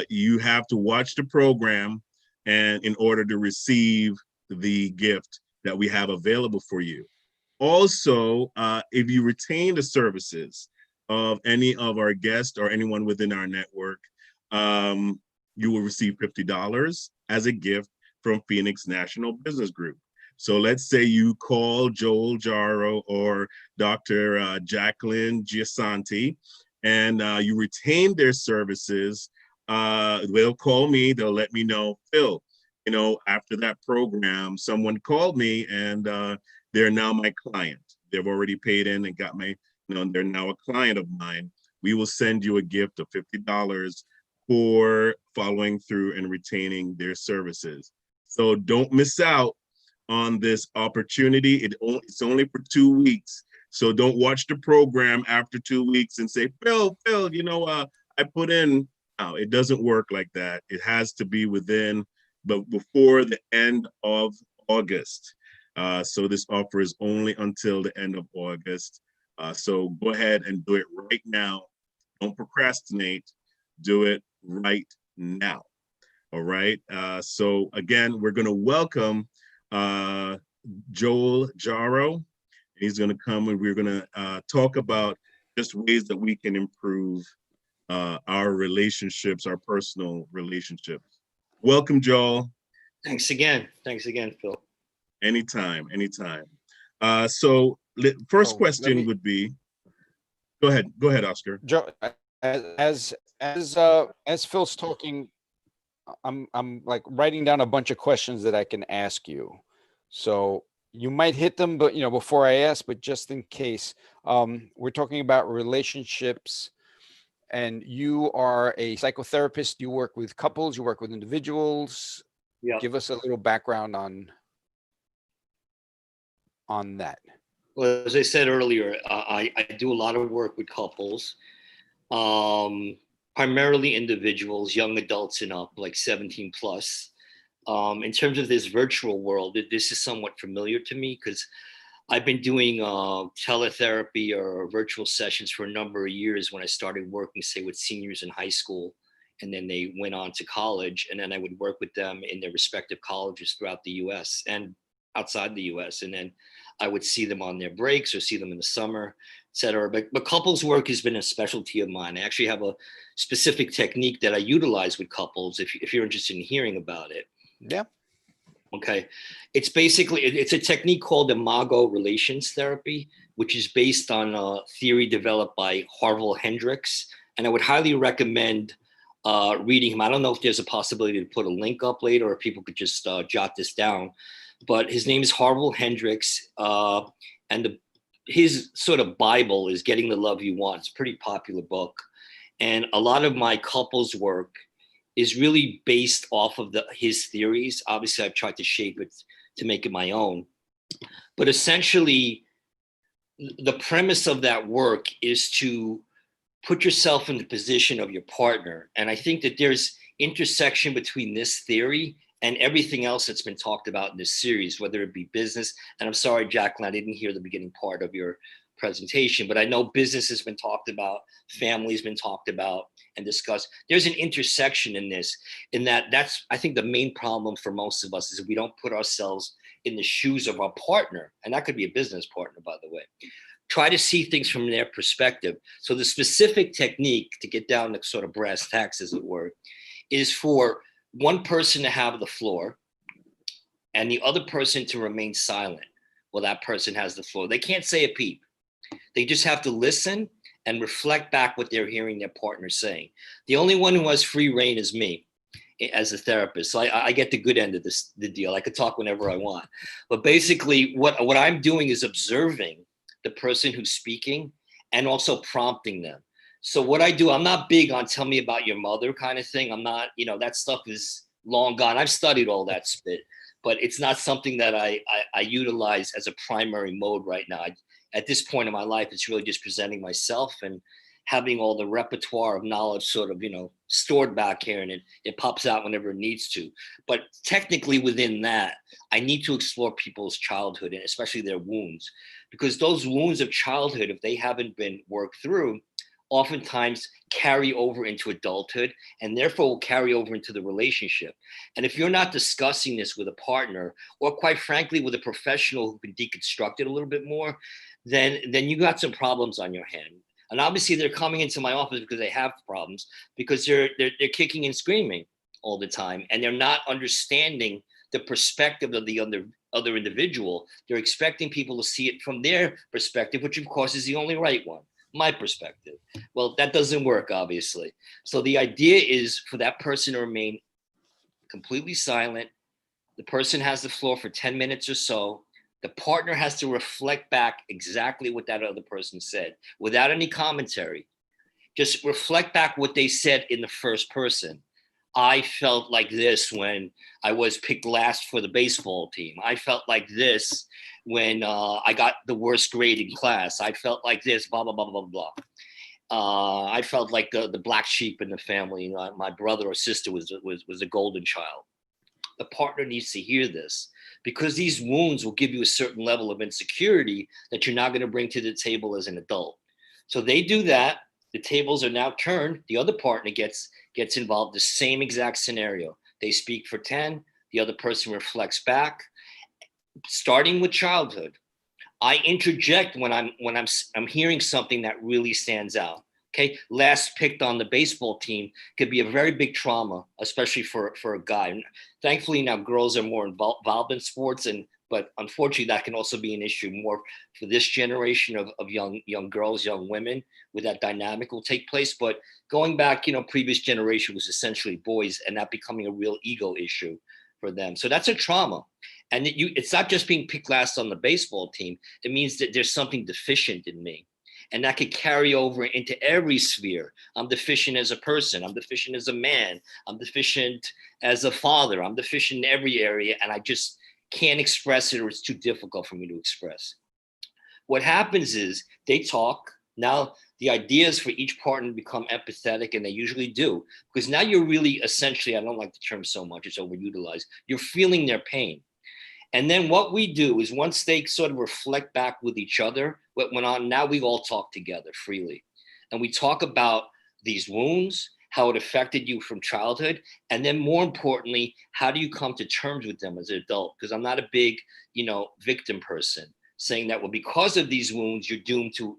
You have to watch the program and in order to receive the gift that we have available for you. Also, if you retain the services of any of our guests or anyone within our network, you will receive $50 as a gift from Phoenix National Business Group. So let's say you call Joel Jaro or Dr. Jacqueline Giasanti, and you retain their services. They'll call me, they'll let me know, Phil, you know, after that program, someone called me and they're now my client. They've already paid in and got my, you know, they're now a client of mine. We will send you a gift of $50 for following through and retaining their services. So don't miss out on this opportunity. It's only for 2 weeks. So don't watch the program after 2 weeks and say, Phil, you know, I put in. No, it doesn't work like that. It has to be within, but before the end of August. So this offer is only until the end of August. So go ahead and do it right now. Don't procrastinate. Do it right now. All right. So again, we're going to welcome Joel Jaro. He's going to come and we're going to talk about just ways that we can improve our relationships, our personal relationships. Welcome, Joel. Thanks again, Phil. Anytime. So first question would be, go ahead, Oscar. Joe, as Phil's talking, I'm like writing down a bunch of questions that I can ask you. So you might hit them, but you know, before I ask, but just in case, we're talking about relationships. And you are a psychotherapist. You work with couples. You work with individuals. Yeah. Give us a little background on that. Well, as I said earlier, I do a lot of work with couples, primarily individuals, young adults and up, like 17 plus. In terms of this virtual world, this is somewhat familiar to me because I've been doing teletherapy or virtual sessions for a number of years when I started working, say, with seniors in high school, and then they went on to college, and then I would work with them in their respective colleges throughout the US and outside the US. And then I would see them on their breaks or see them in the summer, et cetera. But couples work has been a specialty of mine. I actually have a specific technique that I utilize with couples if you're interested in hearing about it. Yeah. Okay. It's a technique called imago relations therapy, which is based on a theory developed by Harville Hendricks. And I would highly recommend reading him. I don't know if there's a possibility to put a link up later or people could just jot this down. But his name is Harville Hendricks. And his sort of Bible is Getting the Love You Want. It's a pretty popular book. And a lot of my couples work is really based off of his theories. Obviously, I've tried to shape it to make it my own. But essentially, the premise of that work is to put yourself in the position of your partner. And I think that there's intersection between this theory and everything else that's been talked about in this series, whether it be business. And I'm sorry, Jacqueline, I didn't hear the beginning part of your presentation, but I know business has been talked about, family's been talked about and discussed. There's an intersection in this, in that's, I think the main problem for most of us is we don't put ourselves in the shoes of our partner. And that could be a business partner, by the way. Try to see things from their perspective. So the specific technique to get down to sort of brass tacks, as it were, is for one person to have the floor and the other person to remain silent while that person has the floor. They can't say a peep. They just have to listen and reflect back what they're hearing their partner saying. The only one who has free reign is me as a therapist. So I get the good end of the deal. I could talk whenever I want. But basically what I'm doing is observing the person who's speaking and also prompting them. So what I do, I'm not big on tell me about your mother kind of thing. I'm not, that stuff is long gone. I've studied all that spit. but it's not something that I utilize as a primary mode right now. At this point in my life, it's really just presenting myself and having all the repertoire of knowledge sort of, stored back here, and it pops out whenever it needs to. But technically within that, I need to explore people's childhood, and especially their wounds, because those wounds of childhood, if they haven't been worked through, oftentimes carry over into adulthood, and therefore will carry over into the relationship. And if you're not discussing this with a partner, or quite frankly, with a professional who can deconstruct it a little bit more, then you got some problems on your hand. And obviously they're coming into my office because they have problems, because they're kicking and screaming all the time, and they're not understanding the perspective of the other individual. They're expecting people to see it from their perspective, which of course is the only right one, my perspective. Well, that doesn't work, obviously. So the idea is for that person to remain completely silent. The person has the floor for 10 minutes or so. The partner has to reflect back exactly what that other person said without any commentary. Just reflect back what they said in the first person. I felt like this when I was picked last for the baseball team. I felt like this when I got the worst grade in class. I felt like this, blah, blah, blah, blah, blah. I felt like the black sheep in the family. My brother or sister was a golden child. The partner needs to hear this, because these wounds will give you a certain level of insecurity that you're not going to bring to the table as an adult. So they do that. The tables are now turned. The other partner gets involved. The same exact scenario. They speak for 10. The other person reflects back. Starting with childhood, I interject when I'm hearing something that really stands out. Okay, last picked on the baseball team could be a very big trauma, especially for a guy. Thankfully, now girls are more involved in sports, but unfortunately, that can also be an issue more for this generation of young girls, young women, where that dynamic will take place. But going back, previous generation was essentially boys, and that becoming a real ego issue for them. So that's a trauma. And it's not just being picked last on the baseball team. It means that there's something deficient in me. And that could carry over into every sphere. I'm deficient as a person. I'm deficient as a man. I'm deficient as a father. I'm deficient in every area, and I just can't express it, or it's too difficult for me to express. What happens is they talk. Now the idea is for each partner to become empathetic, and they usually do, because now you're really essentially, I don't like the term so much, it's overutilized, you're feeling their pain. And then what we do is once they sort of reflect back with each other, what went on, now we all talk together freely. And we talk about these wounds, how it affected you from childhood. And then more importantly, how do you come to terms with them as an adult? Because I'm not a big, victim person saying that, well, because of these wounds, you're doomed to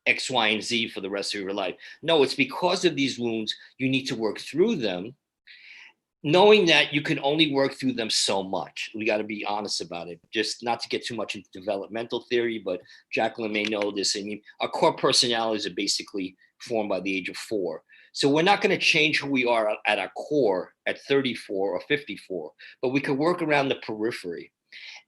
X, Y, and Z for the rest of your life. No, it's because of these wounds, you need to work through them, knowing that you can only work through them so much. We got to be honest about it. Just not to get too much into developmental theory, but Jacqueline may know this. I mean, our core personalities are basically formed by the age of 4. So we're not going to change who we are at our core at 34 or 54, but we can work around the periphery.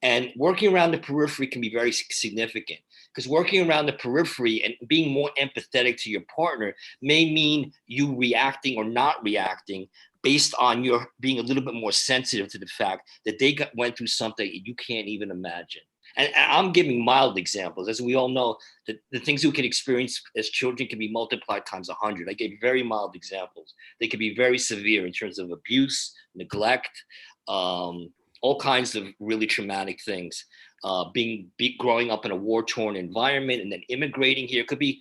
And working around the periphery can be very significant, because working around the periphery and being more empathetic to your partner may mean you reacting or not reacting based on your being a little bit more sensitive to the fact that they went through something you can't even imagine. And I'm giving mild examples. As we all know, the things we can experience as children can be multiplied times 100. I gave very mild examples. They can be very severe in terms of abuse, neglect, all kinds of really traumatic things. Growing up in a war-torn environment and then immigrating here could be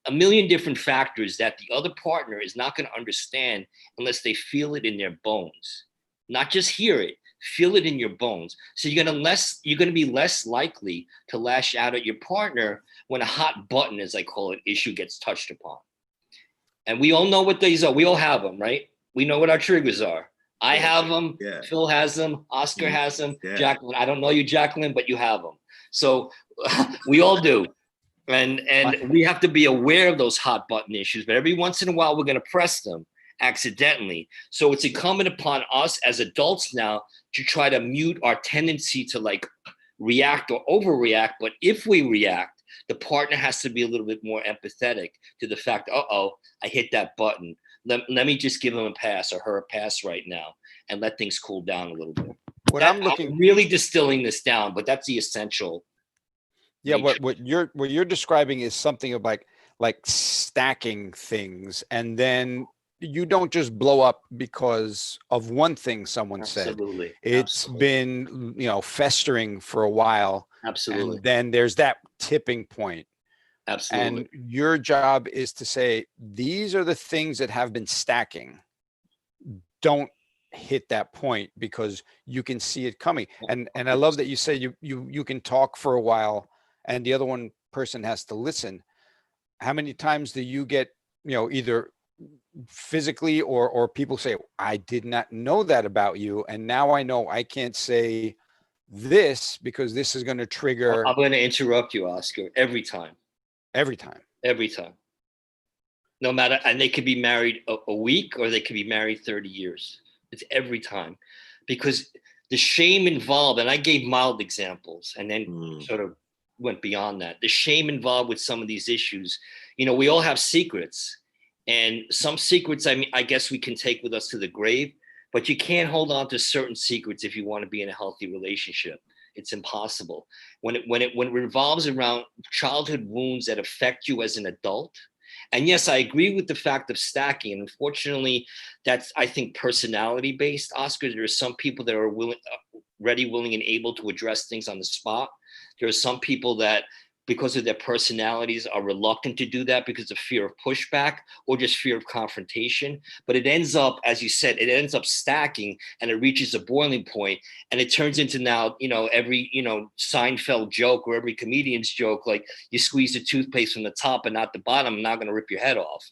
a million different factors that the other partner is not going to understand unless they feel it in their bones. Not just hear it, feel it in your bones. So you're going to be less likely to lash out at your partner when a hot button, as I call it, issue gets touched upon. And we all know what these are. We all have them, right? We know what our triggers are. I have them. Yeah. Phil has them. Oscar has them. Yeah. Jacqueline, I don't know you, Jacqueline, but you have them. So we all do. And we have to be aware of those hot button issues, but every once in a while we're going to press them accidentally. So it's incumbent upon us as adults now to try to mute our tendency to react or overreact. But if we react, the partner has to be a little bit more empathetic to the fact, I hit that button. Let me just give him a pass or her a pass right now and let things cool down a little bit. I'm really distilling this down, but that's the essential. Yeah, what you're describing is something of like stacking things, and then you don't just blow up because of one thing someone Absolutely. said. It's been, festering for a while. Absolutely. And then there's that tipping point. Absolutely. And your job is to say, these are the things that have been stacking. Don't hit that point because you can see it coming. And I love that you say you can talk for a while and the other one person has to listen. How many times do you get, either physically or people say, I did not know that about you, and now I know I can't say this because this is going to trigger. I'm going to interrupt you, Oscar, every time. Every time. No matter, and they could be married a week or they could be married 30 years. It's every time, because the shame involved, and I gave mild examples and then sort of went beyond that. The shame involved with some of these issues, we all have secrets, and some secrets, I guess we can take with us to the grave, but you can't hold on to certain secrets if you want to be in a healthy relationship. It's impossible. When it revolves around childhood wounds that affect you as an adult. And yes, I agree with the fact of stacking. And unfortunately, that's, I think, personality based, Oscar. There are some people that are ready, willing, and able to address things on the spot. There are some people that, because of their personalities, are reluctant to do that because of fear of pushback or just fear of confrontation. But it ends up, as you said, it ends up stacking, and it reaches a boiling point, and it turns into now, every, Seinfeld joke or every comedian's joke, like you squeeze the toothpaste from the top and not the bottom, I'm not going to rip your head off.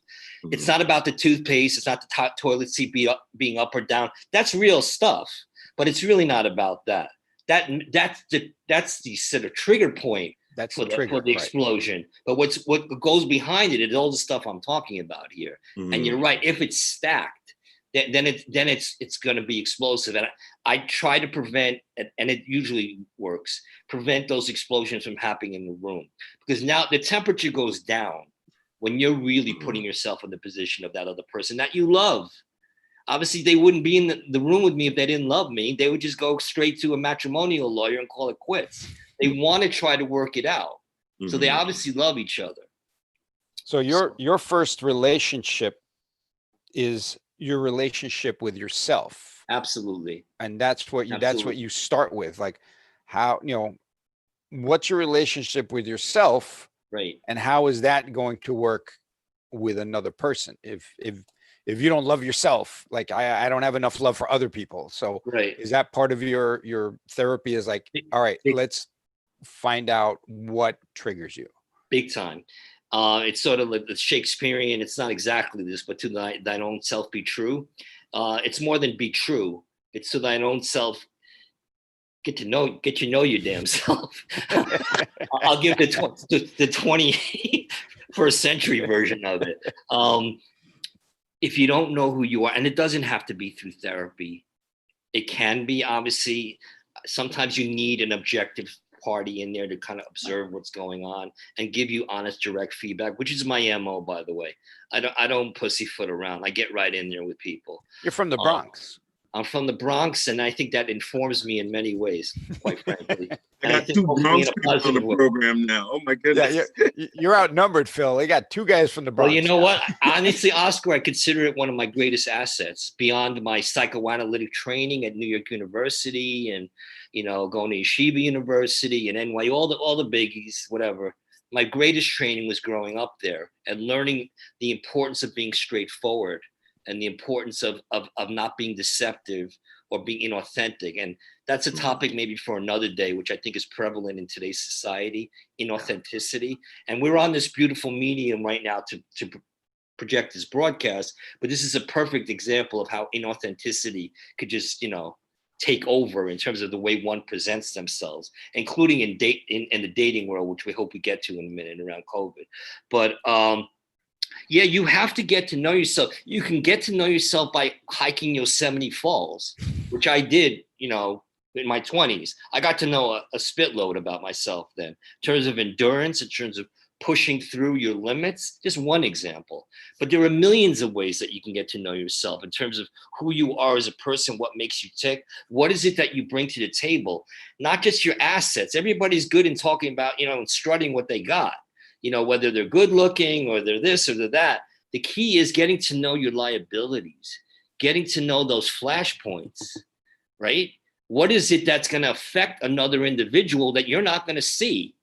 Mm-hmm. It's not about the toothpaste. It's not the top toilet seat being up or down. That's real stuff, but it's really not about that. That's the sort of trigger point. That's for the explosion. But what goes behind it is all the stuff I'm talking about here. Mm-hmm. And you're right. If it's stacked, then it's going to be explosive. And I try to prevent, and it usually works, prevent those explosions from happening in the room, because now the temperature goes down when you're really putting yourself in the position of that other person that you love. Obviously, they wouldn't be in the room with me if they didn't love me. They would just go straight to a matrimonial lawyer and call it quits. They want to try to work it out. Mm-hmm. So they obviously love each other. So your first relationship is your relationship with yourself. Absolutely. And that's what you start with. Like, how, what's your relationship with yourself? Right. And how is that going to work with another person? If you don't love yourself, like I don't have enough love for other people. So right. Is that part of your therapy, is like, all right, let's find out what triggers you? Big time. It's sort of like the Shakespearean, it's not exactly this, but to thine own self be true. It's more than be true. It's to thine own self, get to know your damn self. I'll give the 21st century version of it. If you don't know who you are, and it doesn't have to be through therapy, it can be, obviously, sometimes you need an objective party in there to kind of observe what's going on and give you honest, direct feedback, which is my MO, by the way. I don't pussyfoot around. I get right in there with people. You're from the Bronx. I'm from the Bronx, and I think that informs me in many ways, quite frankly. I got two Bronx people on the program now. Oh my goodness. Yeah, you're outnumbered, Phil. They got two guys from the Bronx. Well, you know what? Honestly, Oscar, I consider it one of my greatest assets beyond my psychoanalytic training at New York University and, going to Yeshiva University and NYU, all the biggies, whatever. My greatest training was growing up there and learning the importance of being straightforward and the importance of not being deceptive or being inauthentic. And that's a topic maybe for another day, which I think is prevalent in today's society, inauthenticity. And we're on this beautiful medium right now to project this broadcast, but this is a perfect example of how inauthenticity could just, take over in terms of the way one presents themselves, including in the dating world, which we hope we get to in a minute around COVID. But yeah, you have to get to know yourself. You can get to know yourself by hiking Yosemite Falls, which I did, in my 20s. I got to know a spitload about myself then, in terms of endurance, in terms of pushing through your limits. Just one example. But there are millions of ways that you can get to know yourself in terms of who you are as a person, what makes you tick, what is it that you bring to the table, not just your assets. Everybody's good in talking about, and strutting what they got, whether they're good looking or they're this or they're that. The key is getting to know your liabilities, getting to know those flashpoints, right? What is it that's going to affect another individual that you're not going to see?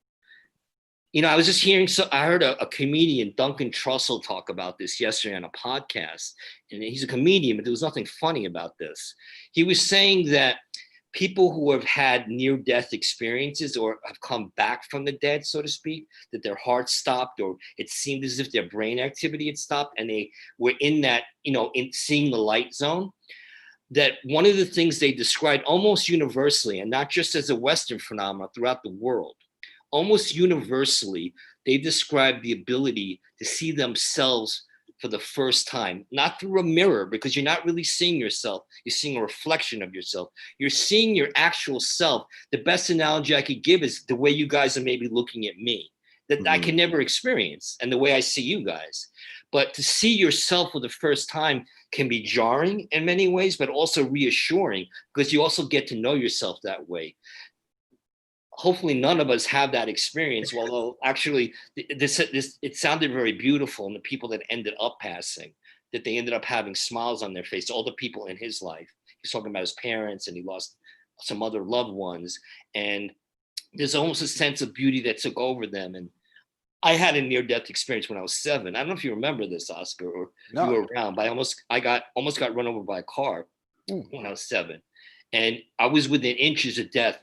I was just I heard a comedian, Duncan Trussell, talk about this yesterday on a podcast, and he's a comedian, but there was nothing funny about this. He was saying that people who have had near-death experiences or have come back from the dead, so to speak, that their heart stopped or it seemed as if their brain activity had stopped and they were in that, in seeing the light zone, that one of the things they described almost universally, and not just as a Western phenomenon throughout the world, almost universally, they describe the ability to see themselves for the first time, not through a mirror, because you're not really seeing yourself. You're seeing a reflection of yourself. You're seeing your actual self. The best analogy I could give is the way you guys are maybe looking at me, that I can never experience, and the way I see you guys. But to see yourself for the first time can be jarring in many ways, but also reassuring because you also get to know yourself that way. Hopefully none of us have that experience, although actually it sounded very beautiful, and the people that ended up passing, that they ended up having smiles on their face, all the people in his life. He's talking about his parents, and he lost some other loved ones, and there's almost a sense of beauty that took over them. And I had a near-death experience when I was 7. I don't know if you remember this, Oscar, or you were around, but I almost got run over by a car when I was 7, and I was within inches of death.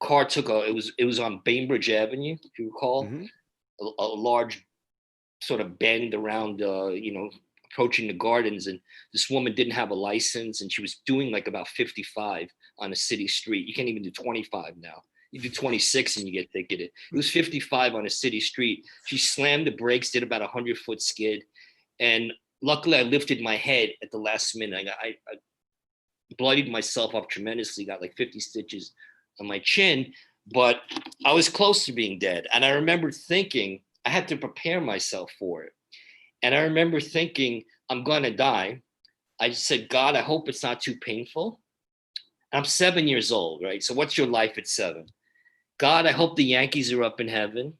Car took it was on Bainbridge Avenue, if you recall, a large sort of bend around, approaching the gardens. And this woman didn't have a license, and she was doing like about 55 on a city street. You can't even do 25 now. You do 26 and you get ticketed. It was 55 on a city street. She slammed the brakes, did about 100-foot skid. And luckily I lifted my head at the last minute. I bloodied myself up tremendously, got like 50 stitches on my chin, but I was close to being dead. And I remember thinking I had to prepare myself for it. And I remember thinking, I'm going to die. I said, God, I hope it's not too painful. I'm 7 years old, right? So what's your life at 7? God, I hope the Yankees are up in heaven.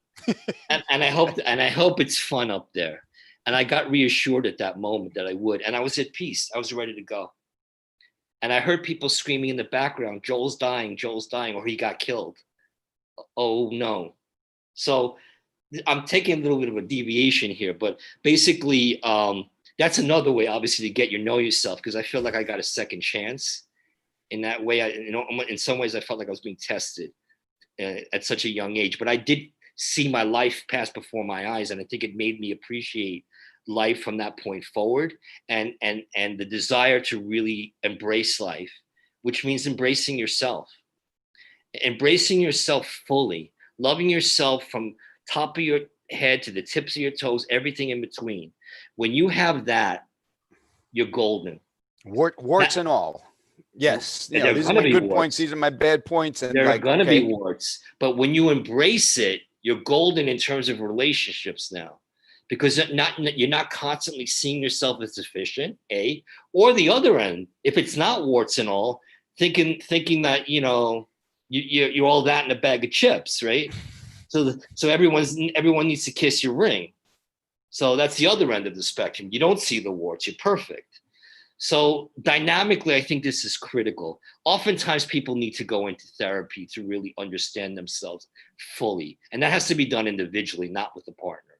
and I hope it's fun up there. And I got reassured at that moment that I would. And I was at peace. I was ready to go. And I heard people screaming in the background, Joel's dying, or he got killed. Oh, no. So I'm taking a little bit of a deviation here, but basically that's another way, obviously, to get know yourself, because I feel like I got a second chance. In that way, in some ways, I felt like I was being tested at such a young age. But I did see my life pass before my eyes, and I think it made me appreciate life from that point forward, and the desire to really embrace life, which means embracing yourself fully, loving yourself from top of your head to the tips of your toes, everything in between. When you have that, you're golden. Warts and all. Yes. These are my good points. These are my bad points. And there are going to be warts, but when you embrace it, you're golden in terms of relationships now. Because you're not constantly seeing yourself as deficient, or the other end, if it's not warts and all, thinking that you're all that in a bag of chips, right? So everyone needs to kiss your ring. So that's the other end of the spectrum. You don't see the warts. You're perfect. So dynamically, I think this is critical. Oftentimes, people need to go into therapy to really understand themselves fully, and that has to be done individually, not with a partner.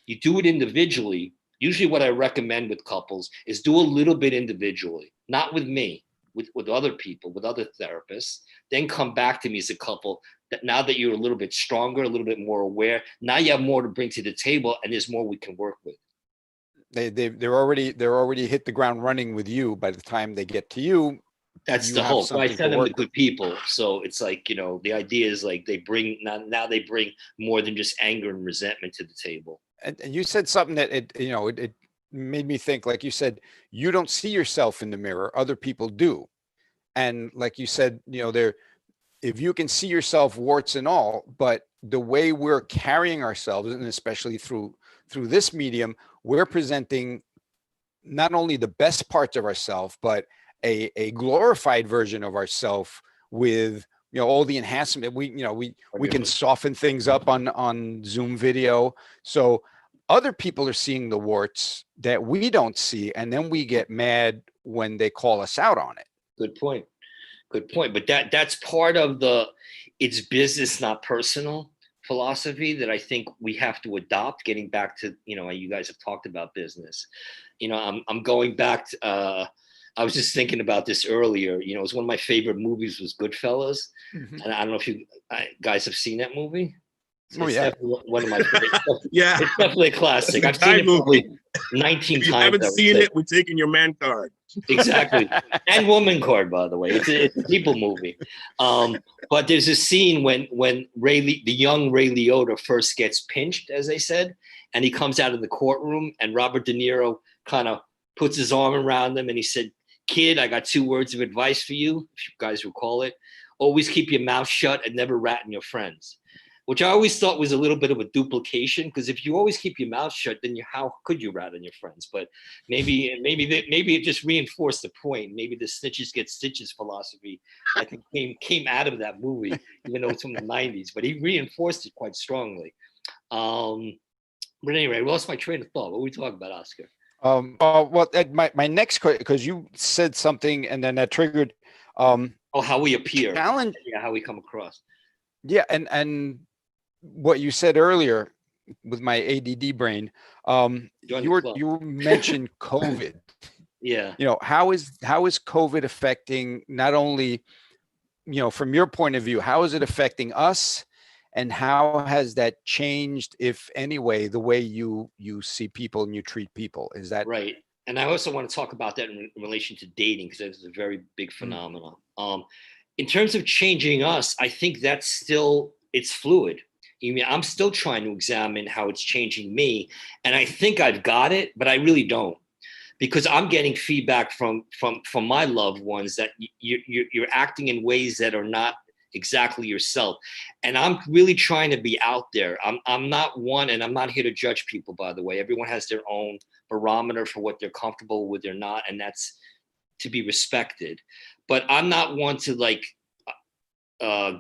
You do it individually. Usually what I recommend with couples is do a little bit individually, not with me, with other people, with other therapists, then come back to me as a couple that now that you're a little bit stronger, a little bit more aware, now you have more to bring to the table and there's more we can work with. They're already hit the ground running with you by the time they get to you. That's the hope. I send them to good people. So it's like, the idea is like they bring more than just anger and resentment to the table. And you said something that it made me think, like you said, you don't see yourself in the mirror, other people do. And like you said, if you can see yourself warts and all, but the way we're carrying ourselves, and especially through this medium, we're presenting not only the best parts of ourselves, but a glorified version of ourselves with, you know, all the enhancement. We can soften things up on Zoom video. So other people are seeing the warts that we don't see, and then we get mad when they call us out on it. Good point. But that's part of it's business, not personal philosophy that I think we have to adopt. Getting back to, you know, you guys have talked about business. You know, I'm going back to, I was just thinking about this earlier. You know, it was one of my favorite movies was Goodfellas. Mm-hmm. And I don't know if you guys have seen that movie. It's definitely one of my favorites. Yeah. It's definitely a classic. I've seen it probably 19 If you times. haven't seen it, we're taking your man card. Exactly. And woman card, by the way. It's a people movie. But there's a scene when the young Ray Liotta first gets pinched, as they said, and he comes out of the courtroom, and Robert De Niro kind of puts his arm around him, and he said, "Kid, I got 2 words of advice for you, if you guys recall it. Always keep your mouth shut and never rat on your friends." Which I always thought was a little bit of a duplication, because if you always keep your mouth shut, then how could you rat on your friends? But maybe it just reinforced the point. Maybe the snitches get stitches philosophy, I think, came out of that movie, even though it's from the 90s. But he reinforced it quite strongly. But anyway, I lost my train of thought. What were we talking about, Oscar? Well, Ed, my next question, because you said something and then that triggered. How we appear. Challenge. Yeah, how we come across. Yeah, and what you said earlier with my ADD brain, you mentioned COVID. Yeah. You know, how is COVID affecting not only, you know, from your point of view, how is it affecting us, and how has that changed, if any way, the way you see people and you treat people? Is that right? And I also want to talk about that in relation to dating, because it's a very big phenomenon. In terms of changing us, I think that's it's fluid. I mean, I'm still trying to examine how it's changing me, and I think I've got it, but I really don't, because I'm getting feedback from my loved ones that you're acting in ways that are not exactly yourself, and I'm really trying to be out there. I'm not one, and I'm not here to judge people, by the way. Everyone has their own barometer for what they're comfortable with or not, and that's to be respected. But I'm not one to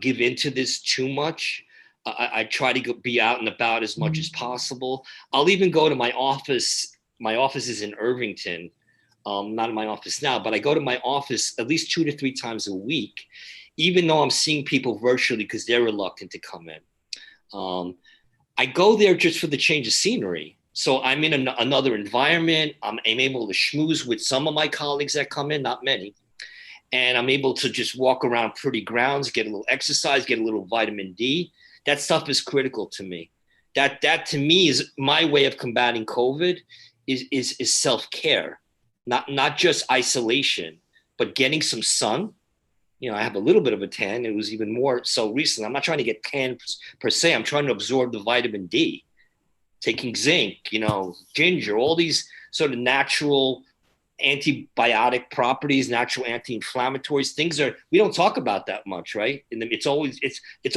give into this too much. I try to be out and about as much as possible. I'll even go to my office. My office is in Irvington. Not in my office now, but I go to my office at least 2 to 3 times a week, even though I'm seeing people virtually because they're reluctant to come in. I go there just for the change of scenery. So I'm in another environment. I'm able to schmooze with some of my colleagues that come in, not many. And I'm able to just walk around pretty grounds, get a little exercise, get a little vitamin D. That stuff is critical to me. That to me is my way of combating COVID is self-care, not just isolation, but getting some sun. You know, I have a little bit of a tan. It was even more so recently. I'm not trying to get tan per se. I'm trying to absorb the vitamin D, taking zinc, you know, ginger, all these sort of natural antibiotic properties, natural anti-inflammatories. Things we don't talk about that much, right? And it's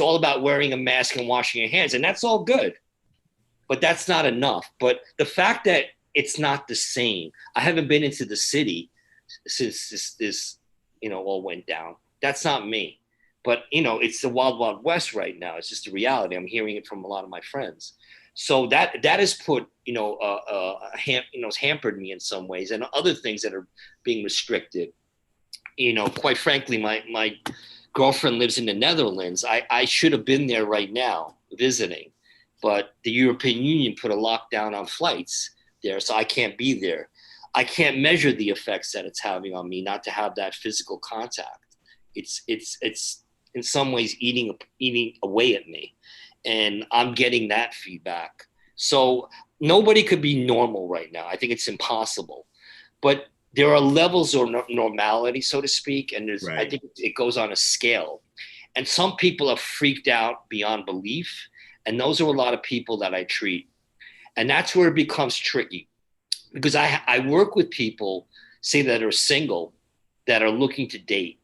all about wearing a mask and washing your hands, and that's all good, but that's not enough. But the fact that it's not the same. I haven't been into the city since this you know, all went down. That's not me. But, you know, it's the wild, wild west right now. It's just a reality. I'm hearing it from a lot of my friends. So that has put, it's hampered me in some ways, and other things that are being restricted. You know, quite frankly, my girlfriend lives in the Netherlands. I should have been there right now visiting, but the European Union put a lockdown on flights there, so I can't be there. I can't measure the effects that it's having on me not to have that physical contact. It's in some ways eating away at me, and I'm getting that feedback. So nobody could be normal right now. I think it's impossible, but there are levels of normality, so to speak, and right. I think it goes on a scale. And some people are freaked out beyond belief, and those are a lot of people that I treat. And that's where it becomes tricky, because I work with people, say, that are single, that are looking to date.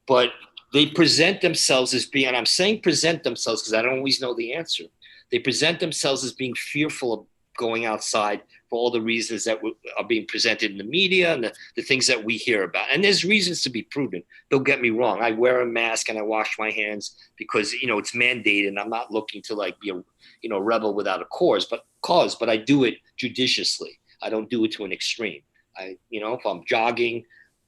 But they present themselves as being, and I'm saying present themselves because I don't always know the answer. They present themselves as being fearful of going outside for all the reasons that are being presented in the media and the things that we hear about. And there's reasons to be prudent. Don't get me wrong. I wear a mask and I wash my hands because, it's mandated, and I'm not looking to like be a, rebel without a cause, but I do it judiciously. I don't do it to an extreme. If I'm jogging,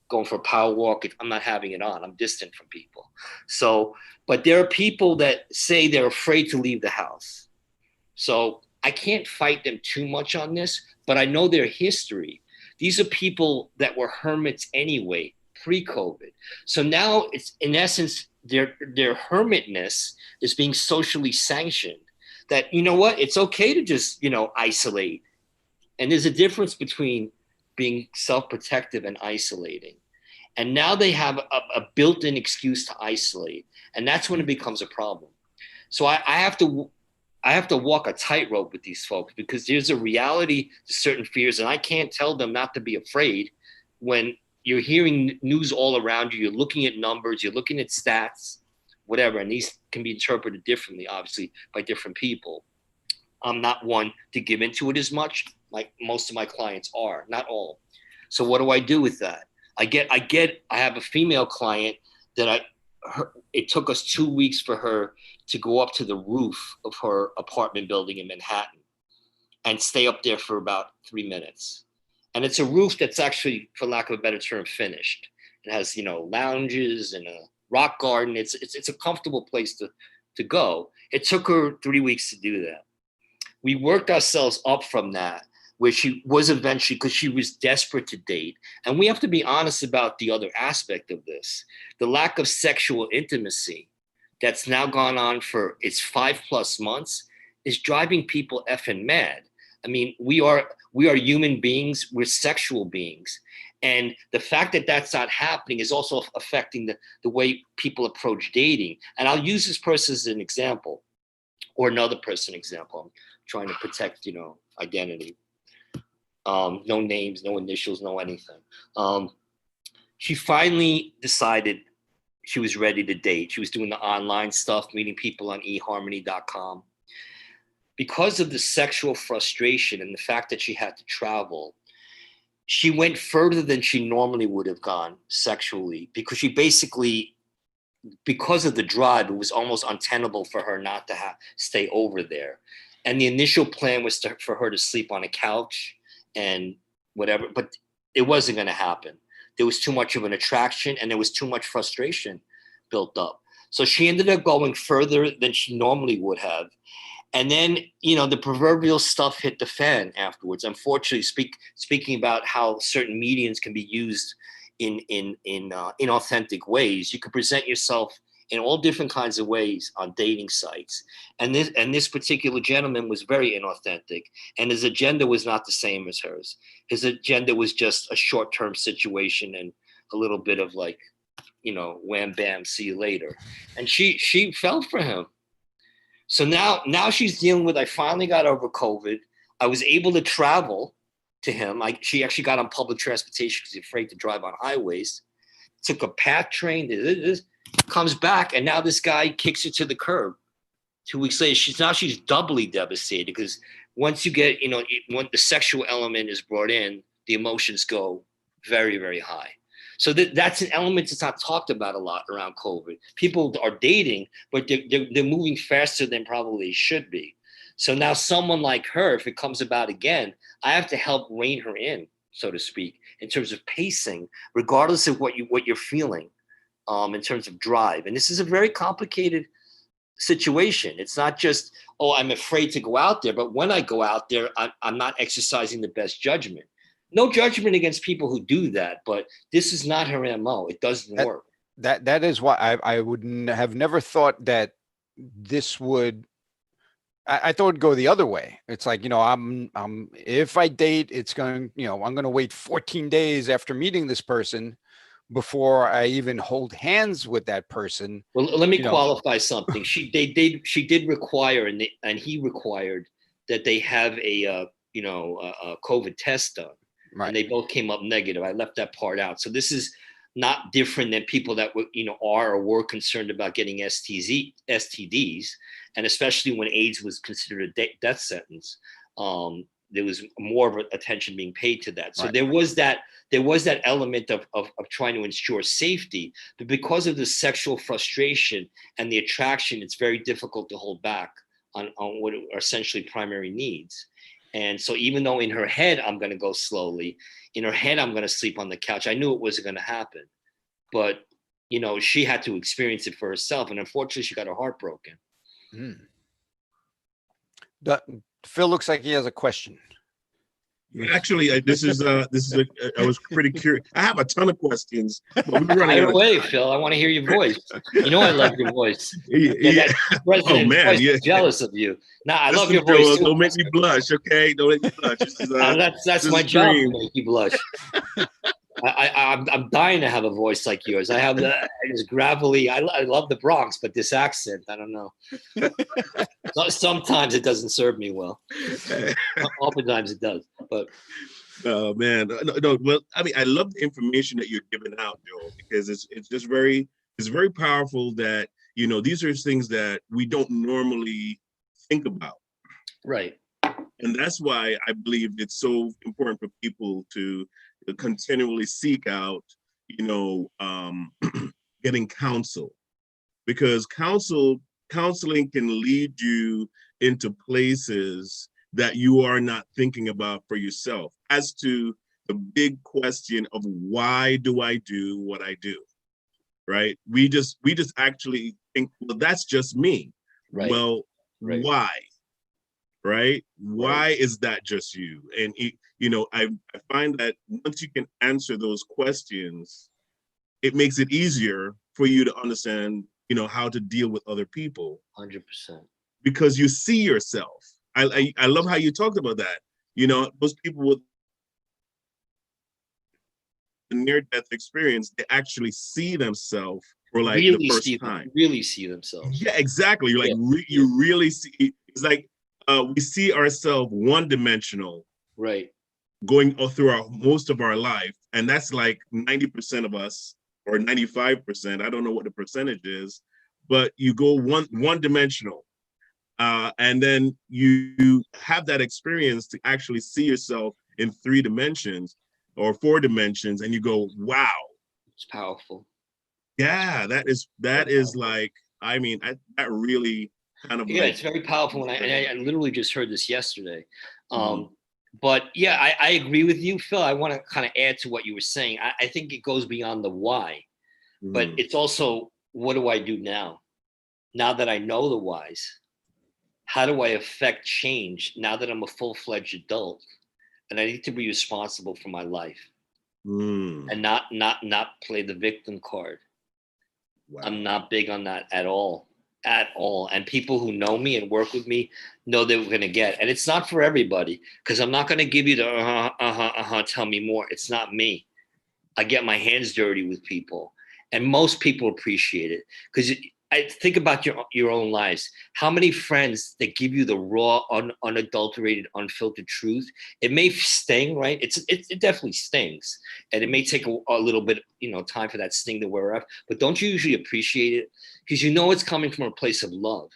going for a power walk, I'm not having it on. I'm distant from people. So, but there are people that say they're afraid to leave the house. So I can't fight them too much on this, but I know their history. These are people that were hermits anyway, pre-COVID. So now it's, in essence, their hermitness is being socially sanctioned. That, it's okay to just, isolate. And there's a difference between being self-protective and isolating. And now they have a built-in excuse to isolate. And that's when it becomes a problem. So I have to walk a tightrope with these folks because there's a reality to certain fears, and I can't tell them not to be afraid when you're hearing news all around you, you're looking at numbers, you're looking at stats, whatever, and these can be interpreted differently, obviously, by different people. I'm not one to give into it as much, like most of my clients are, not all. So what do I do with that? I have a female client that it took us 2 weeks for her to go up to the roof of her apartment building in Manhattan and stay up there for about 3 minutes. And it's a roof that's actually, for lack of a better term, finished. It has, lounges and a rock garden. It's a comfortable place to go. It took her 3 weeks to do that. We worked ourselves up from that, where she was eventually, because she was desperate to date. And we have to be honest about the other aspect of this. The lack of sexual intimacy that's now gone on for, it's 5+ months, is driving people effing mad. I mean, we are human beings, we're sexual beings. And the fact that that's not happening is also affecting the way people approach dating. And I'll use this person as an example, or another person example. I'm trying to protect, identity. No names, no initials, no anything. She finally decided she was ready to date. She was doing the online stuff, meeting people on eharmony.com. Because of the sexual frustration and the fact that she had to travel, she went further than she normally would have gone sexually, because she basically, because of the drive, it was almost untenable for her not to stay over there. And the initial plan was for her to sleep on a couch and whatever, but it wasn't going to happen. There was too much of an attraction and there was too much frustration built up. So she ended up going further than she normally would have. And then, the proverbial stuff hit the fan afterwards. Unfortunately, speaking about how certain mediums can be used in inauthentic ways. You can present yourself in all different kinds of ways on dating sites. And this particular gentleman was very inauthentic, and his agenda was not the same as hers. His agenda was just a short-term situation and a little bit of like, wham, bam, see you later. And she fell for him. So now she's dealing with, I finally got over COVID. I was able to travel to him. She actually got on public transportation because she's afraid to drive on highways. Took a PATH train, comes back, and now this guy kicks her to the curb. 2 weeks later, she's doubly devastated, because once you get, when the sexual element is brought in, the emotions go very, very high. So that's an element that's not talked about a lot around COVID. People are dating, but they're moving faster than probably they should be. So now someone like her, if it comes about again, I have to help rein her in, so to speak, in terms of pacing, regardless of what you're feeling, in terms of drive. And this is a very complicated situation. It's not just, I'm afraid to go out there, but when I go out there, I'm not exercising the best judgment. No judgment against people who do that, but this is not her MO. It doesn't work. That is why I would have never thought that this would. I thought it'd go the other way. It's like, I'm if I date, it's going, I'm going to wait 14 days after meeting this person before I even hold hands with that person. Well, let me qualify something. She did require, and he required that they have a COVID test done. Right. And they both came up negative. I left that part out. So this is not different than people that were, are or were concerned about getting STDs, and especially when AIDS was considered a death sentence. There was more of attention being paid to that. So there was that element of trying to ensure safety, but because of the sexual frustration and the attraction, it's very difficult to hold back on what are essentially primary needs. And so even though in her head, I'm going to go slowly, in her head, I'm going to sleep on the couch, I knew it wasn't going to happen. But, she had to experience it for herself. And unfortunately, she got her heart broken. Phil looks like he has a question. Actually, I was pretty curious. I have a ton of questions, but we're running out of away, time. Phil. I want to hear your voice. I love your voice. Oh man, yeah. Jealous of you. Nah, I love your voice. Don't make me blush, okay? Don't make me blush. That's my job to make you blush. I'm dying to have a voice like yours. I have this gravelly. I love the Bronx, but this accent, I don't know. Sometimes it doesn't serve me well. Oftentimes it does, but. Oh man, no. Well, I mean, I love the information that you're giving out, Joel, because it's very powerful that these are things that we don't normally think about. Right. And that's why I believe it's so important for people to continually seek out, getting counsel, because counseling can lead you into places that you are not thinking about for yourself, as to the big question of why do I do what I do, right? We just actually think, well, that's just me. Right. Well, right. Why? Right? Why is that just you? And I find that once you can answer those questions, it makes it easier for you to understand, how to deal with other people. 100%. Because you see yourself. I love how you talked about that. Those people with a near-death experience, they actually see themselves for like really the first time. Really see themselves. Yeah, exactly. You're like, you really see. It's like we see ourselves one-dimensional. Right. Going through most of our life, and that's like 90% of us, or 95%. I don't know what the percentage is, but you go one-dimensional. And then you have that experience to actually see yourself in 3 dimensions or 4 dimensions, and you go, wow. It's powerful. Yeah, that is like, I mean, that really kind of it's very powerful. And I literally just heard this yesterday. But yeah, I agree with you, Phil. I want to kind of add to what you were saying. I think it goes beyond the why, but it's also, what do I do now? Now that I know the whys, how do I affect change now that I'm a full-fledged adult and I need to be responsible for my life and not play the victim card? Wow. I'm not big on that at all. And people who know me and work with me know that we're going to get. And it's not for everybody, because I'm not going to give you the tell me more. It's not me. I get my hands dirty with people, and most people appreciate it, because I think about your own lives. How many friends that give you the raw, unadulterated, unfiltered truth? It may sting, right? It definitely stings, and it may take a little bit, time for that sting to wear off. But don't you usually appreciate it, because it's coming from a place of love,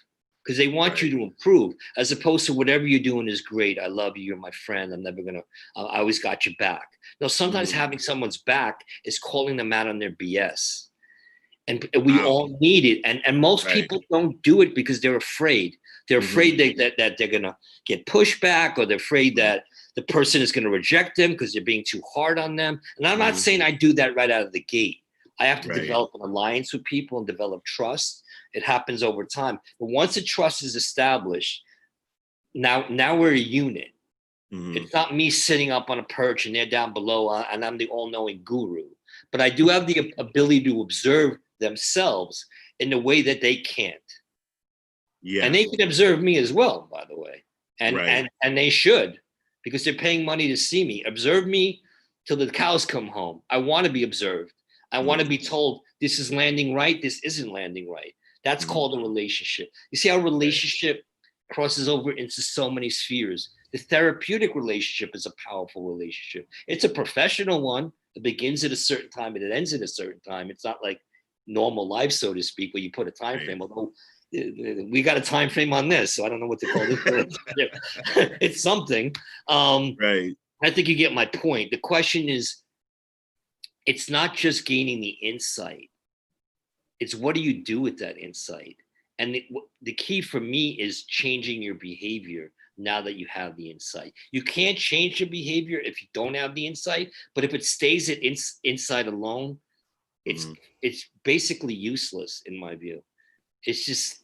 because they want you to improve, as opposed to whatever you're doing is great. I love you. You're my friend. I'm never gonna. I always got your back. No, sometimes having someone's back is calling them out on their BS. And we all need it. And most people don't do it because they're afraid. They're afraid that they're going to get pushback, or they're afraid that the person is going to reject them because they're being too hard on them. And I'm not saying I do that right out of the gate. I have to develop an alliance with people and develop trust. It happens over time. But once the trust is established, now we're a unit. It's not me sitting up on a perch and they're down below and I'm the all-knowing guru. But I do have the ability to observe themselves in a way that they can't. Yeah. And they can observe me as well, by the way. And they should, because they're paying money to see me. Observe me till the cows come home. I want to be observed. I want to be told this is landing right, this isn't landing right. That's called a relationship. You see how relationship crosses over into so many spheres. The therapeutic relationship is a powerful relationship. It's a professional one. It begins at a certain time and it ends at a certain time. It's not like normal life, so to speak, where you put a time frame. Although we got a time frame on this, so I don't know what to call this relationship. It's something. Right. I think you get my point. The question is, it's not just gaining the insight. It's what do you do with that insight? And the key for me is changing your behavior now that you have the insight. You can't change your behavior if you don't have the insight, but if it stays at insight alone, it's basically useless in my view. It's just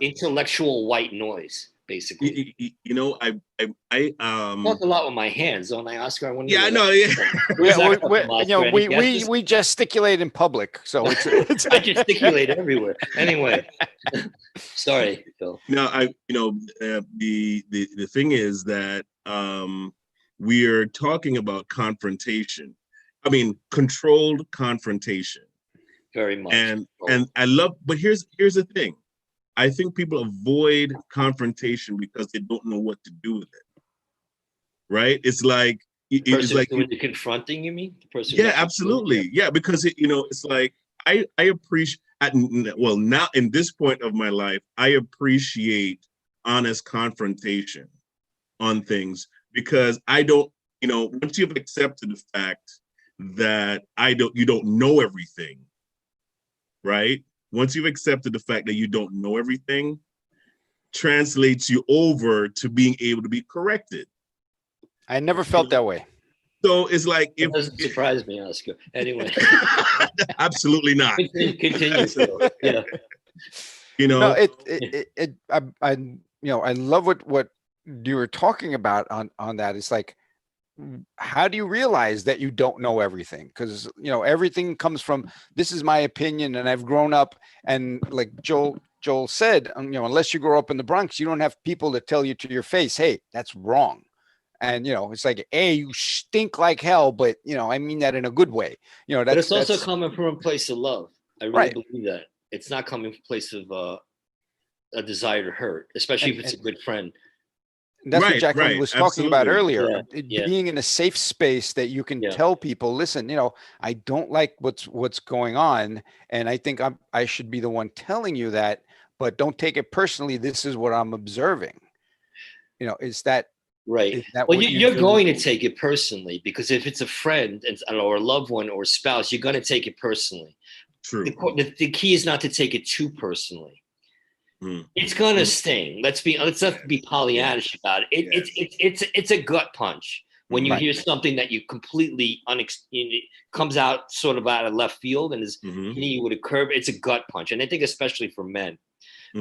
intellectual white noise, basically. You know, I talk a lot with my hands, don't I, Oscar? I know. We gesticulate in public, so it's I gesticulate everywhere. Anyway, sorry, Phil. No, the thing is that we are talking about confrontation. I mean, controlled confrontation. Very much. And I love, but here's the thing. I think people avoid confrontation because they don't know what to do with it. Right? It's like it's like doing the confronting. You mean the person? Yeah, absolutely. Yeah, because it's like I appreciate. Well, now in this point of my life, I appreciate honest confrontation on things because I don't. Once you've accepted the fact that you don't know everything, right? Once you've accepted the fact that you don't know everything, translates you over to being able to be corrected. I never felt that way. So it's like it doesn't surprise me, Oscar. Anyway, absolutely not. Continue. Yeah. I love what you were talking about on that. It's like, how do you realize that you don't know everything? Because everything comes from, this is my opinion and I've grown up, and like Joel said, unless you grow up in the Bronx, you don't have people to tell you to your face, hey, that's wrong. And it's like, hey, you stink like hell, but I mean that in a good way. But it's also coming from a place of love. I really believe that. It's not coming from a place of a desire to hurt, especially if it's a good friend. That's what Jacqueline was talking about earlier. Being in a safe space that you can tell people, listen, I don't like what's going on, and I think I should be the one telling you that, but don't take it personally. This is what I'm observing. Is that right? Is that well, you're going to take it personally, because if it's a friend or a loved one or a spouse, you're going to take it personally. True. The key is not to take it too personally. It's gonna sting. Let's not be Pollyannish about it. It's a gut punch when you hear something that you completely comes out sort of out of left field and is hitting you with a curve. It's a gut punch, and I think especially for men.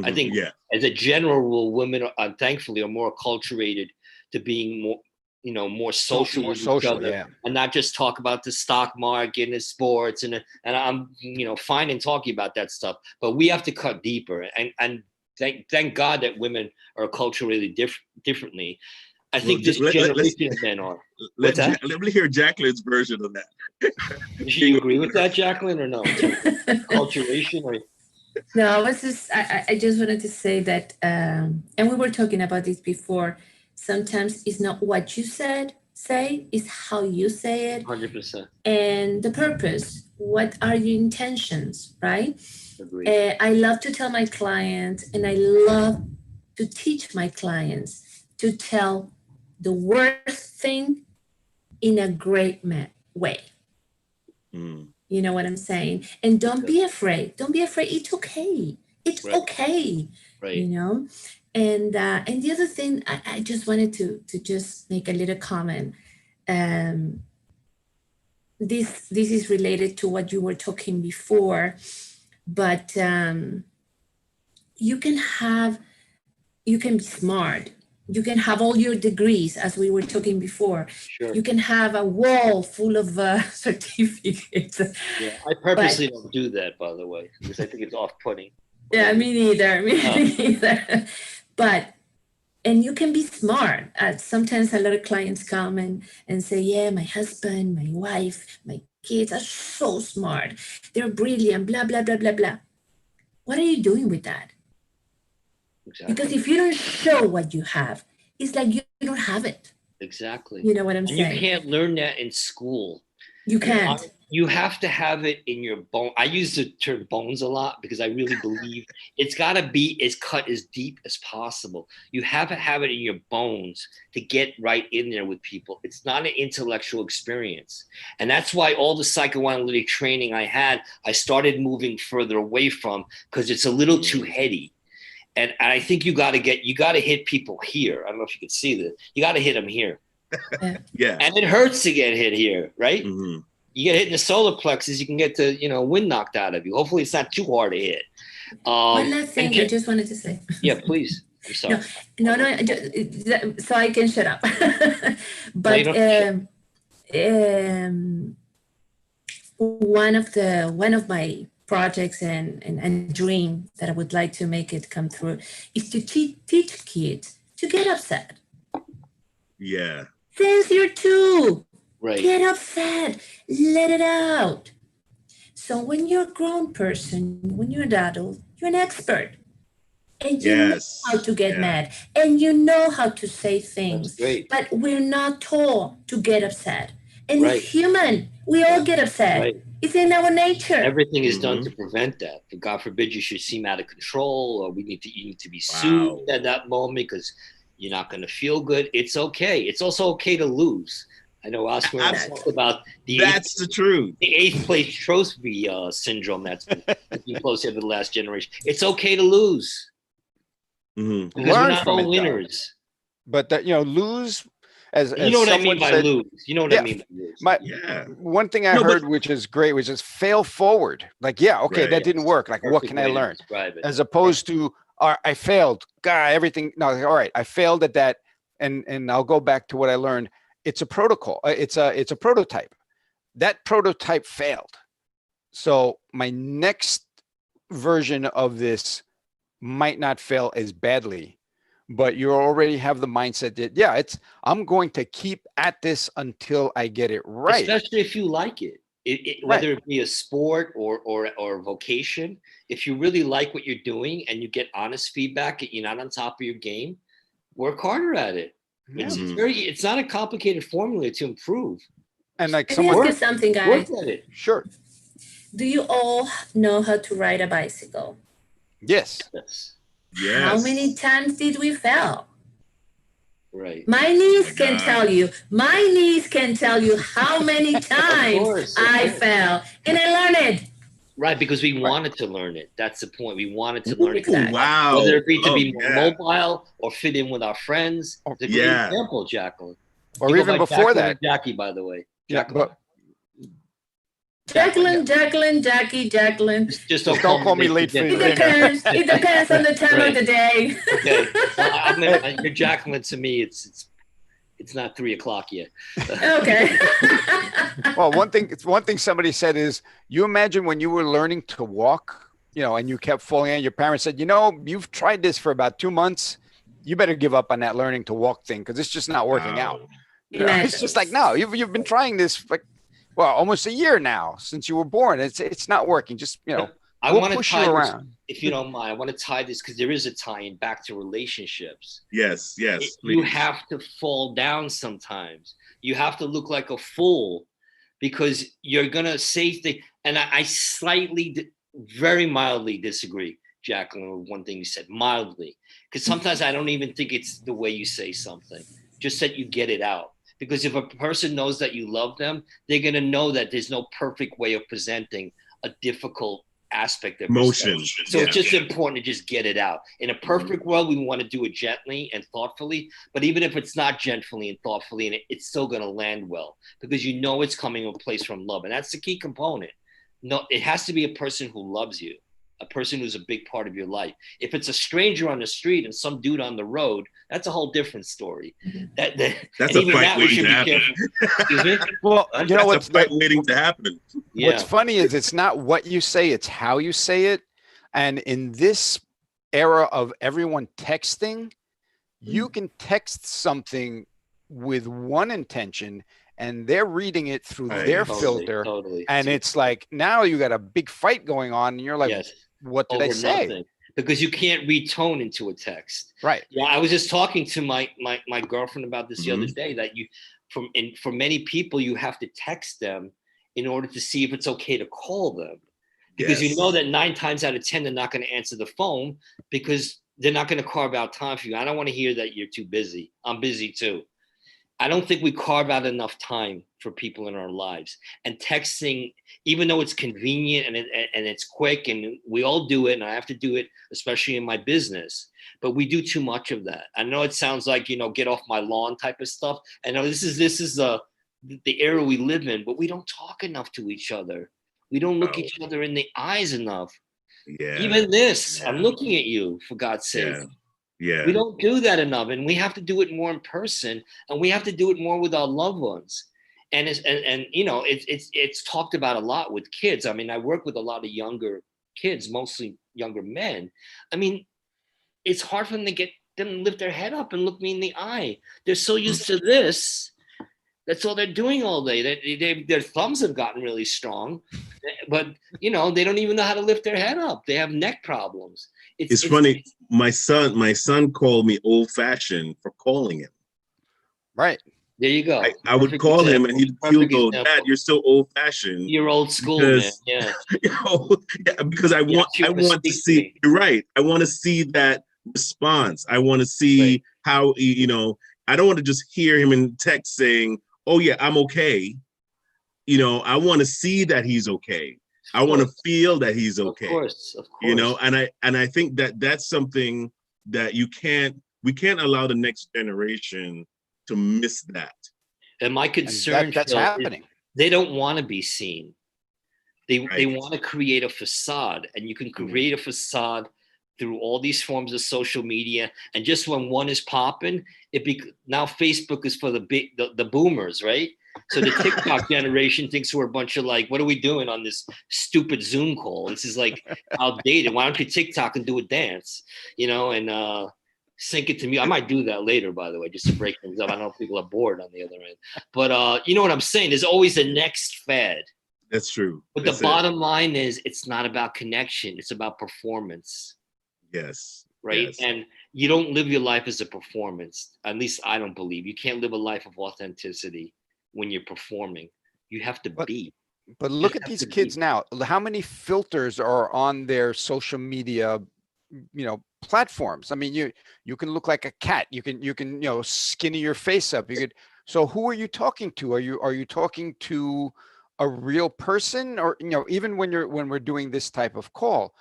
I think as a general rule, women thankfully are more acculturated to being more social with each other, and not just talk about the stock market and sports. And I'm fine in talking about that stuff, but we have to cut deeper. And thank God that women are culturally differently. I think this generation of men are. Let me hear Jacqueline's version of that. Do you agree with that, Jacqueline, or no? Acculturation or? No, I just wanted to say that, and we were talking about this before. Sometimes it's not what you say, it's how you say it. 100%. And the purpose. What are your intentions, right? Agreed. I love to tell my clients, and I love to teach my clients to tell the worst thing in a great way. You know what I'm saying? And don't be afraid. Don't be afraid. It's okay. It's okay. Right. And the other thing, I just wanted to just make a little comment. This is related to what you were talking before, but you can be smart. You can have all your degrees, as we were talking before. Sure. You can have a wall full of certificates. Yeah, I purposely don't do that, by the way, because I think it's off-putting. Yeah, me neither. But, and you can be smart. Sometimes a lot of clients come and say, yeah, my husband, my wife, my kids are so smart. They're brilliant, blah, blah, blah, blah, blah. What are you doing with that? Exactly. Because if you don't show what you have, it's like you don't have it. Exactly. You know what I'm and saying? You can't learn that in school. You can't. You have to have it in your bone. I use the term bones a lot because I really believe it's got to be as cut as deep as possible. You have to have it in your bones to get right in there with people. It's not an intellectual experience. And that's why all the psychoanalytic training I had, I started moving further away from, because it's a little too heady. And I think you got to hit people here. I don't know if you can see this. You got to hit them here. Yeah. And it hurts to get hit here, right? Mm-hmm. You get hit in the solar plexus, you can get the wind knocked out of you. Hopefully it's not too hard to hit. One last thing I just wanted to say. Yeah, please. I'm sorry. No, so I can shut up. But one of my projects and dream that I would like to make it come through is to teach kids to get upset. Yeah. Since you're two, right. Get upset, let it out. So when you're a grown person, when you're an adult, you're an expert. And you know how to get mad. And you know how to say things. But we're not taught to get upset. And it's human. We all get upset. Right. It's in our nature. Everything is done to prevent that. God forbid you should seem out of control, or you need to be soothed at that moment because you're not going to feel good. It's okay. It's also okay to lose. I know Oscar talked about the truth. The 8th place trophy syndrome that's been close over the last generation. It's okay to lose. Mm-hmm. Because we're not all winners. But that, lose as you know what I mean by said, lose. You know what I mean by lose. One thing I heard, which is great, which is fail forward. Like, that didn't work. Like, what can I learn? As opposed to, I failed. God, everything. No, all right, I failed at that, and I'll go back to what I learned. It's a protocol. It's a prototype. That prototype failed. So my next version of this might not fail as badly, but you already have the mindset that, I'm going to keep at this until I get it right. Especially if you like it. Whether it be a sport or a vocation, if you really like what you're doing and you get honest feedback, you're not on top of your game, work harder at it. It's not a complicated formula to improve. And like someone ask you something, guys. Work at it. Sure. Do you all know how to ride a bicycle? Yes. How many times did we fail? Right. My niece can tell you. My niece can tell you how many times I fell, and I learned it. Right, because we wanted to learn it. That's the point. We wanted to learn it. Wow. Whether it be to be more mobile or fit in with our friends. It's a great example, Jacqueline. Or even before that. Jackie, by the way. Jacqueline. Jacqueline. Just don't call me late for dinner. It depends on the time of the day. Okay. Well, you're Jacqueline to me. It's not 3:00 yet. Okay. Well, one thing somebody said is, you imagine when you were learning to walk, and you kept falling in, your parents said, you've tried this for about 2 months. You better give up on that learning to walk thing, because it's just not working out. It's just like, no, you've been trying this for almost a year now since you were born. It's not working. Just, I want to tie this, if you don't mind. I want to tie this because there is a tie-in back to relationships. Yes. You have to fall down sometimes. You have to look like a fool because you're gonna say things. And I slightly, very mildly disagree, Jacqueline, with one thing you said. Mildly, because sometimes I don't even think it's the way you say something. Just that you get it out. Because if a person knows that you love them, they're gonna know that there's no perfect way of presenting a difficult aspect of emotion. So it's just important to just get it out. In a perfect world, we want to do it gently and thoughtfully, but even if it's not gently and thoughtfully, and it's still going to land well because it's coming from a place from love, and that's the key component. No, it has to be a person who loves you, a person who's a big part of your life. If it's a stranger on the street and some dude on the road, that's a whole different story. That's a fight waiting to happen. Well, what's waiting to happen. Yeah. What's funny is it's not what you say, it's how you say it. And in this era of everyone texting, you can text something with one intention and they're reading it through their filter. Totally. And it's like, now you got a big fight going on and you're like, what did I say? Nothing. because you can't read tone into a text. Right. Yeah, I was just talking to my girlfriend about this the Mm-hmm. other day, that for many people, you have to text them in order to see if it's okay to call them. Because Yes. you know that 9 times out of 10, they're not going to answer the phone because they're not going to carve out time for you. I don't want to hear that you're too busy. I'm busy too. I don't think we carve out enough time for people in our lives. And texting, even though it's convenient and it's quick, and we all do it, and I have to do it, especially in my business, but we do too much of that. I know it sounds like, get off my lawn type of stuff. I know this is the era we live in, but we don't talk enough to each other. We don't look each other in the eyes enough. Yeah. Even this, Yeah. I'm looking at you, for God's sake. Yeah. Yeah. We don't do that enough, and we have to do it more in person, and we have to do it more with our loved ones. And it's talked about a lot with kids. I mean, I work with a lot of younger kids, mostly younger men. I mean, it's hard for them to get them to lift their head up and look me in the eye. They're so used to this. That's all they're doing all day. Their thumbs have gotten really strong, but they don't even know how to lift their head up. They have neck problems. It's funny. My son called me old-fashioned for calling him. Right. There you go. I would call him and he'd go, "Dad, you're so old-fashioned. You're old school, man." Yeah. Because I want to see. You're right. I want to see that response. I want to see how I don't want to just hear him in text saying, "Oh yeah, I'm okay." I want to see that he's okay. I want to feel that he's okay. Of course. And I think that that's something that we can't allow the next generation to miss that. And my concern that's happening. They don't want to be seen. They want to create a facade, and you can create a facade through all these forms of social media. And just when one is popping, now Facebook is for the boomers, right? So the TikTok generation thinks we're a bunch of what are we doing on this stupid Zoom call? This is outdated. Why don't you TikTok and do a dance, and sync it to me? I might do that later, by the way, just to break things up. I know people are bored on the other end, but you know what I'm saying? There's always the next fad. That's true. But the bottom line is, it's not about connection. It's about performance. Yes. Right. Yes. And you don't live your life as a performance. At least I don't believe you can't live a life of authenticity when you're performing. You have to be. But look at these kids now. How many filters are on their social media, platforms? I mean, you can look like a cat. You can skinny your face up. So who are you talking to? Are you talking to a real person? Or even when we're doing this type of call,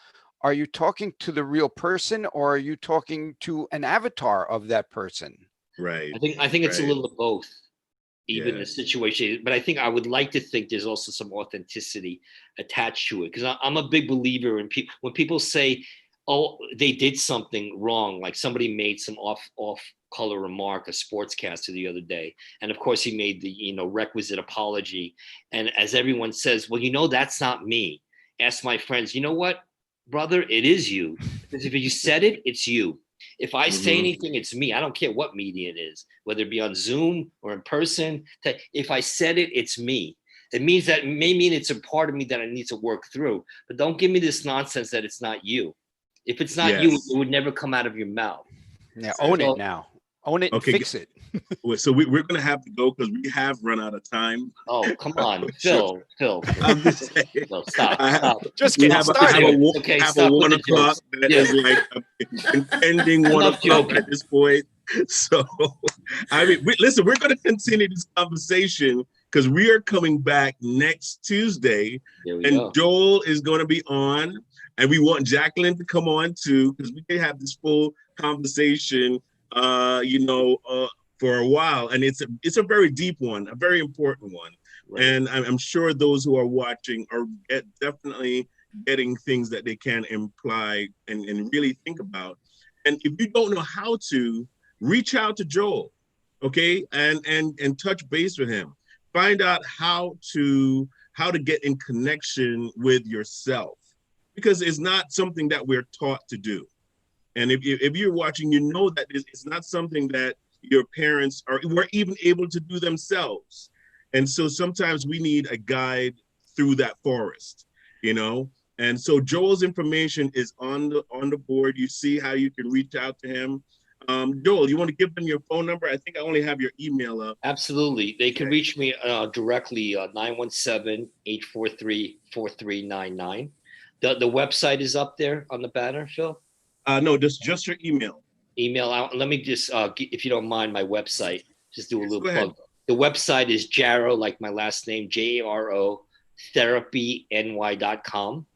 are you talking to the real person, or are you talking to an avatar of that person? Right. I think it's a little of both. Even in the situation, but I would like to think there's also some authenticity attached to it, because I'm a big believer in people. When people say, "Oh, they did something wrong," like somebody made some off color remark, a sportscaster the other day, and of course he made the requisite apology, and as everyone says, "Well, that's not me." Ask my friends, you know what, brother, it is you, because if you said it, it's you. If I say anything, it's me. I don't care what media it is, whether it be on Zoom or in person. If I said it, it's me. It means that may mean it's a part of me that I need to work through. But don't give me this nonsense that it's not you. If it's not you, it would never come out of your mouth. Yeah, own it now. Own it and fix it. So we're going to have to go because we have run out of time. Oh, come on, Phil. I'm just saying. No, stop. Just getting started. Okay, have stop a with 1 the o'clock jokes. that is impending 1 o'clock at this point. So, listen, we're going to continue this conversation because we are coming back next Tuesday, and Joel is going to be on, and we want Jacqueline to come on too, because we can have this full conversation for a while, and it's a very deep one, a very important one. Right. And I'm sure those who are watching are definitely getting things that they can imply and really think about. And if you don't know how to, reach out to Joel, okay, and touch base with him. Find out how to get in connection with yourself, because it's not something that we're taught to do. And if you're watching, that it's not something that your parents were even able to do themselves. And so sometimes we need a guide through that forest, And so Joel's information is on the board. You see how you can reach out to him. Joel, you want to give them your phone number? I think I only have your email up. Absolutely. They can reach me directly, 917-843-4399. The website is up there on the banner, Phil? No, just your email. Email out. Let me just, if you don't mind, my website, just do a little plug. The website is Jaro, like my last name, Jaro, therapyny.com.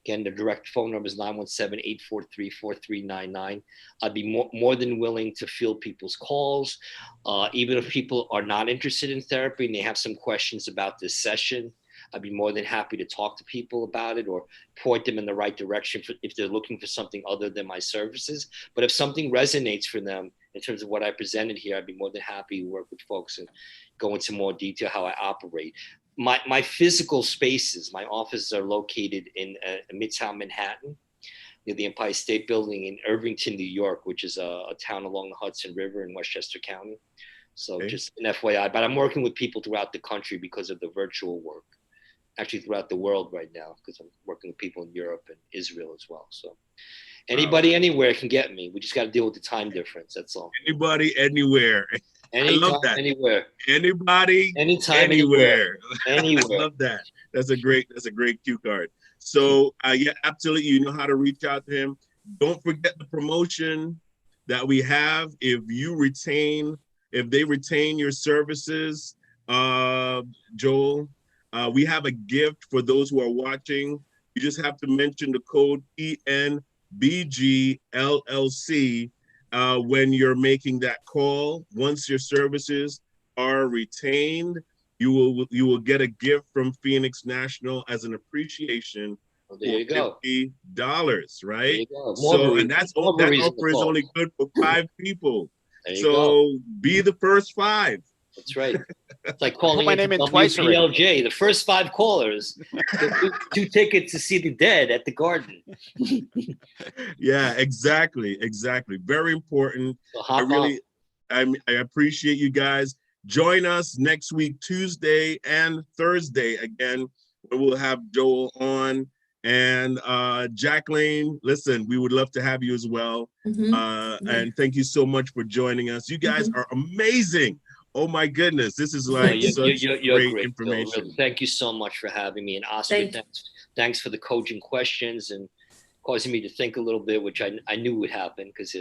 Again, the direct phone number is 917-843-4399. I'd be more than willing to field people's calls. Even if people are not interested in therapy and they have some questions about this session, I'd be more than happy to talk to people about it or point them in the right direction if they're looking for something other than my services. But if something resonates for them in terms of what I presented here, I'd be more than happy to work with folks and go into more detail how I operate. My physical spaces, my offices are located in Midtown Manhattan, near the Empire State Building, in Irvington, New York, which is a town along the Hudson River in Westchester County. So just an FYI, but I'm working with people throughout the country because of the virtual work, actually throughout the world right now, because I'm working with people in Europe and Israel as well. So anybody anywhere can get me. We just got to deal with the time difference. That's all. Anybody, anywhere. Anytime, I love that. Anywhere. Anybody, anytime, anywhere. Anywhere. I love that. That's a great cue card. So yeah, absolutely. You know how to reach out to him. Don't forget the promotion that we have. If they retain your services, Joel, we have a gift for those who are watching. You just have to mention the code PNBGLLC when you're making that call. Once your services are retained, you will get a gift from Phoenix National as an appreciation. Well, there you go. $50, right? There you go. That offer is only good for 5 people. So be the first 5. That's right. It's like calling my name in twice already. WPLJ. The first 5 callers get 2 tickets to see the Dead at the Garden. Yeah, exactly. Very important. So I appreciate you guys. Join us next week, Tuesday and Thursday again, where we'll have Joel on. And Jacqueline, listen, we would love to have you as well. And thank you so much for joining us. You guys are amazing. Oh my goodness, this is like such great information. Really, thank you so much for having me. And Oscar, thanks for the coaching questions and causing me to think a little bit, which I knew would happen because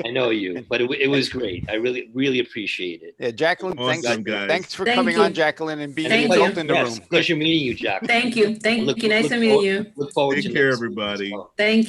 I know you. But it was great. I really appreciate it. Yeah, Jacqueline, awesome, thanks for coming on, Jacqueline, and being an adult in the room. Pleasure meeting you, Jacqueline. Thank you. Nice to meet you. Look forward to Take care, everybody. Thank you.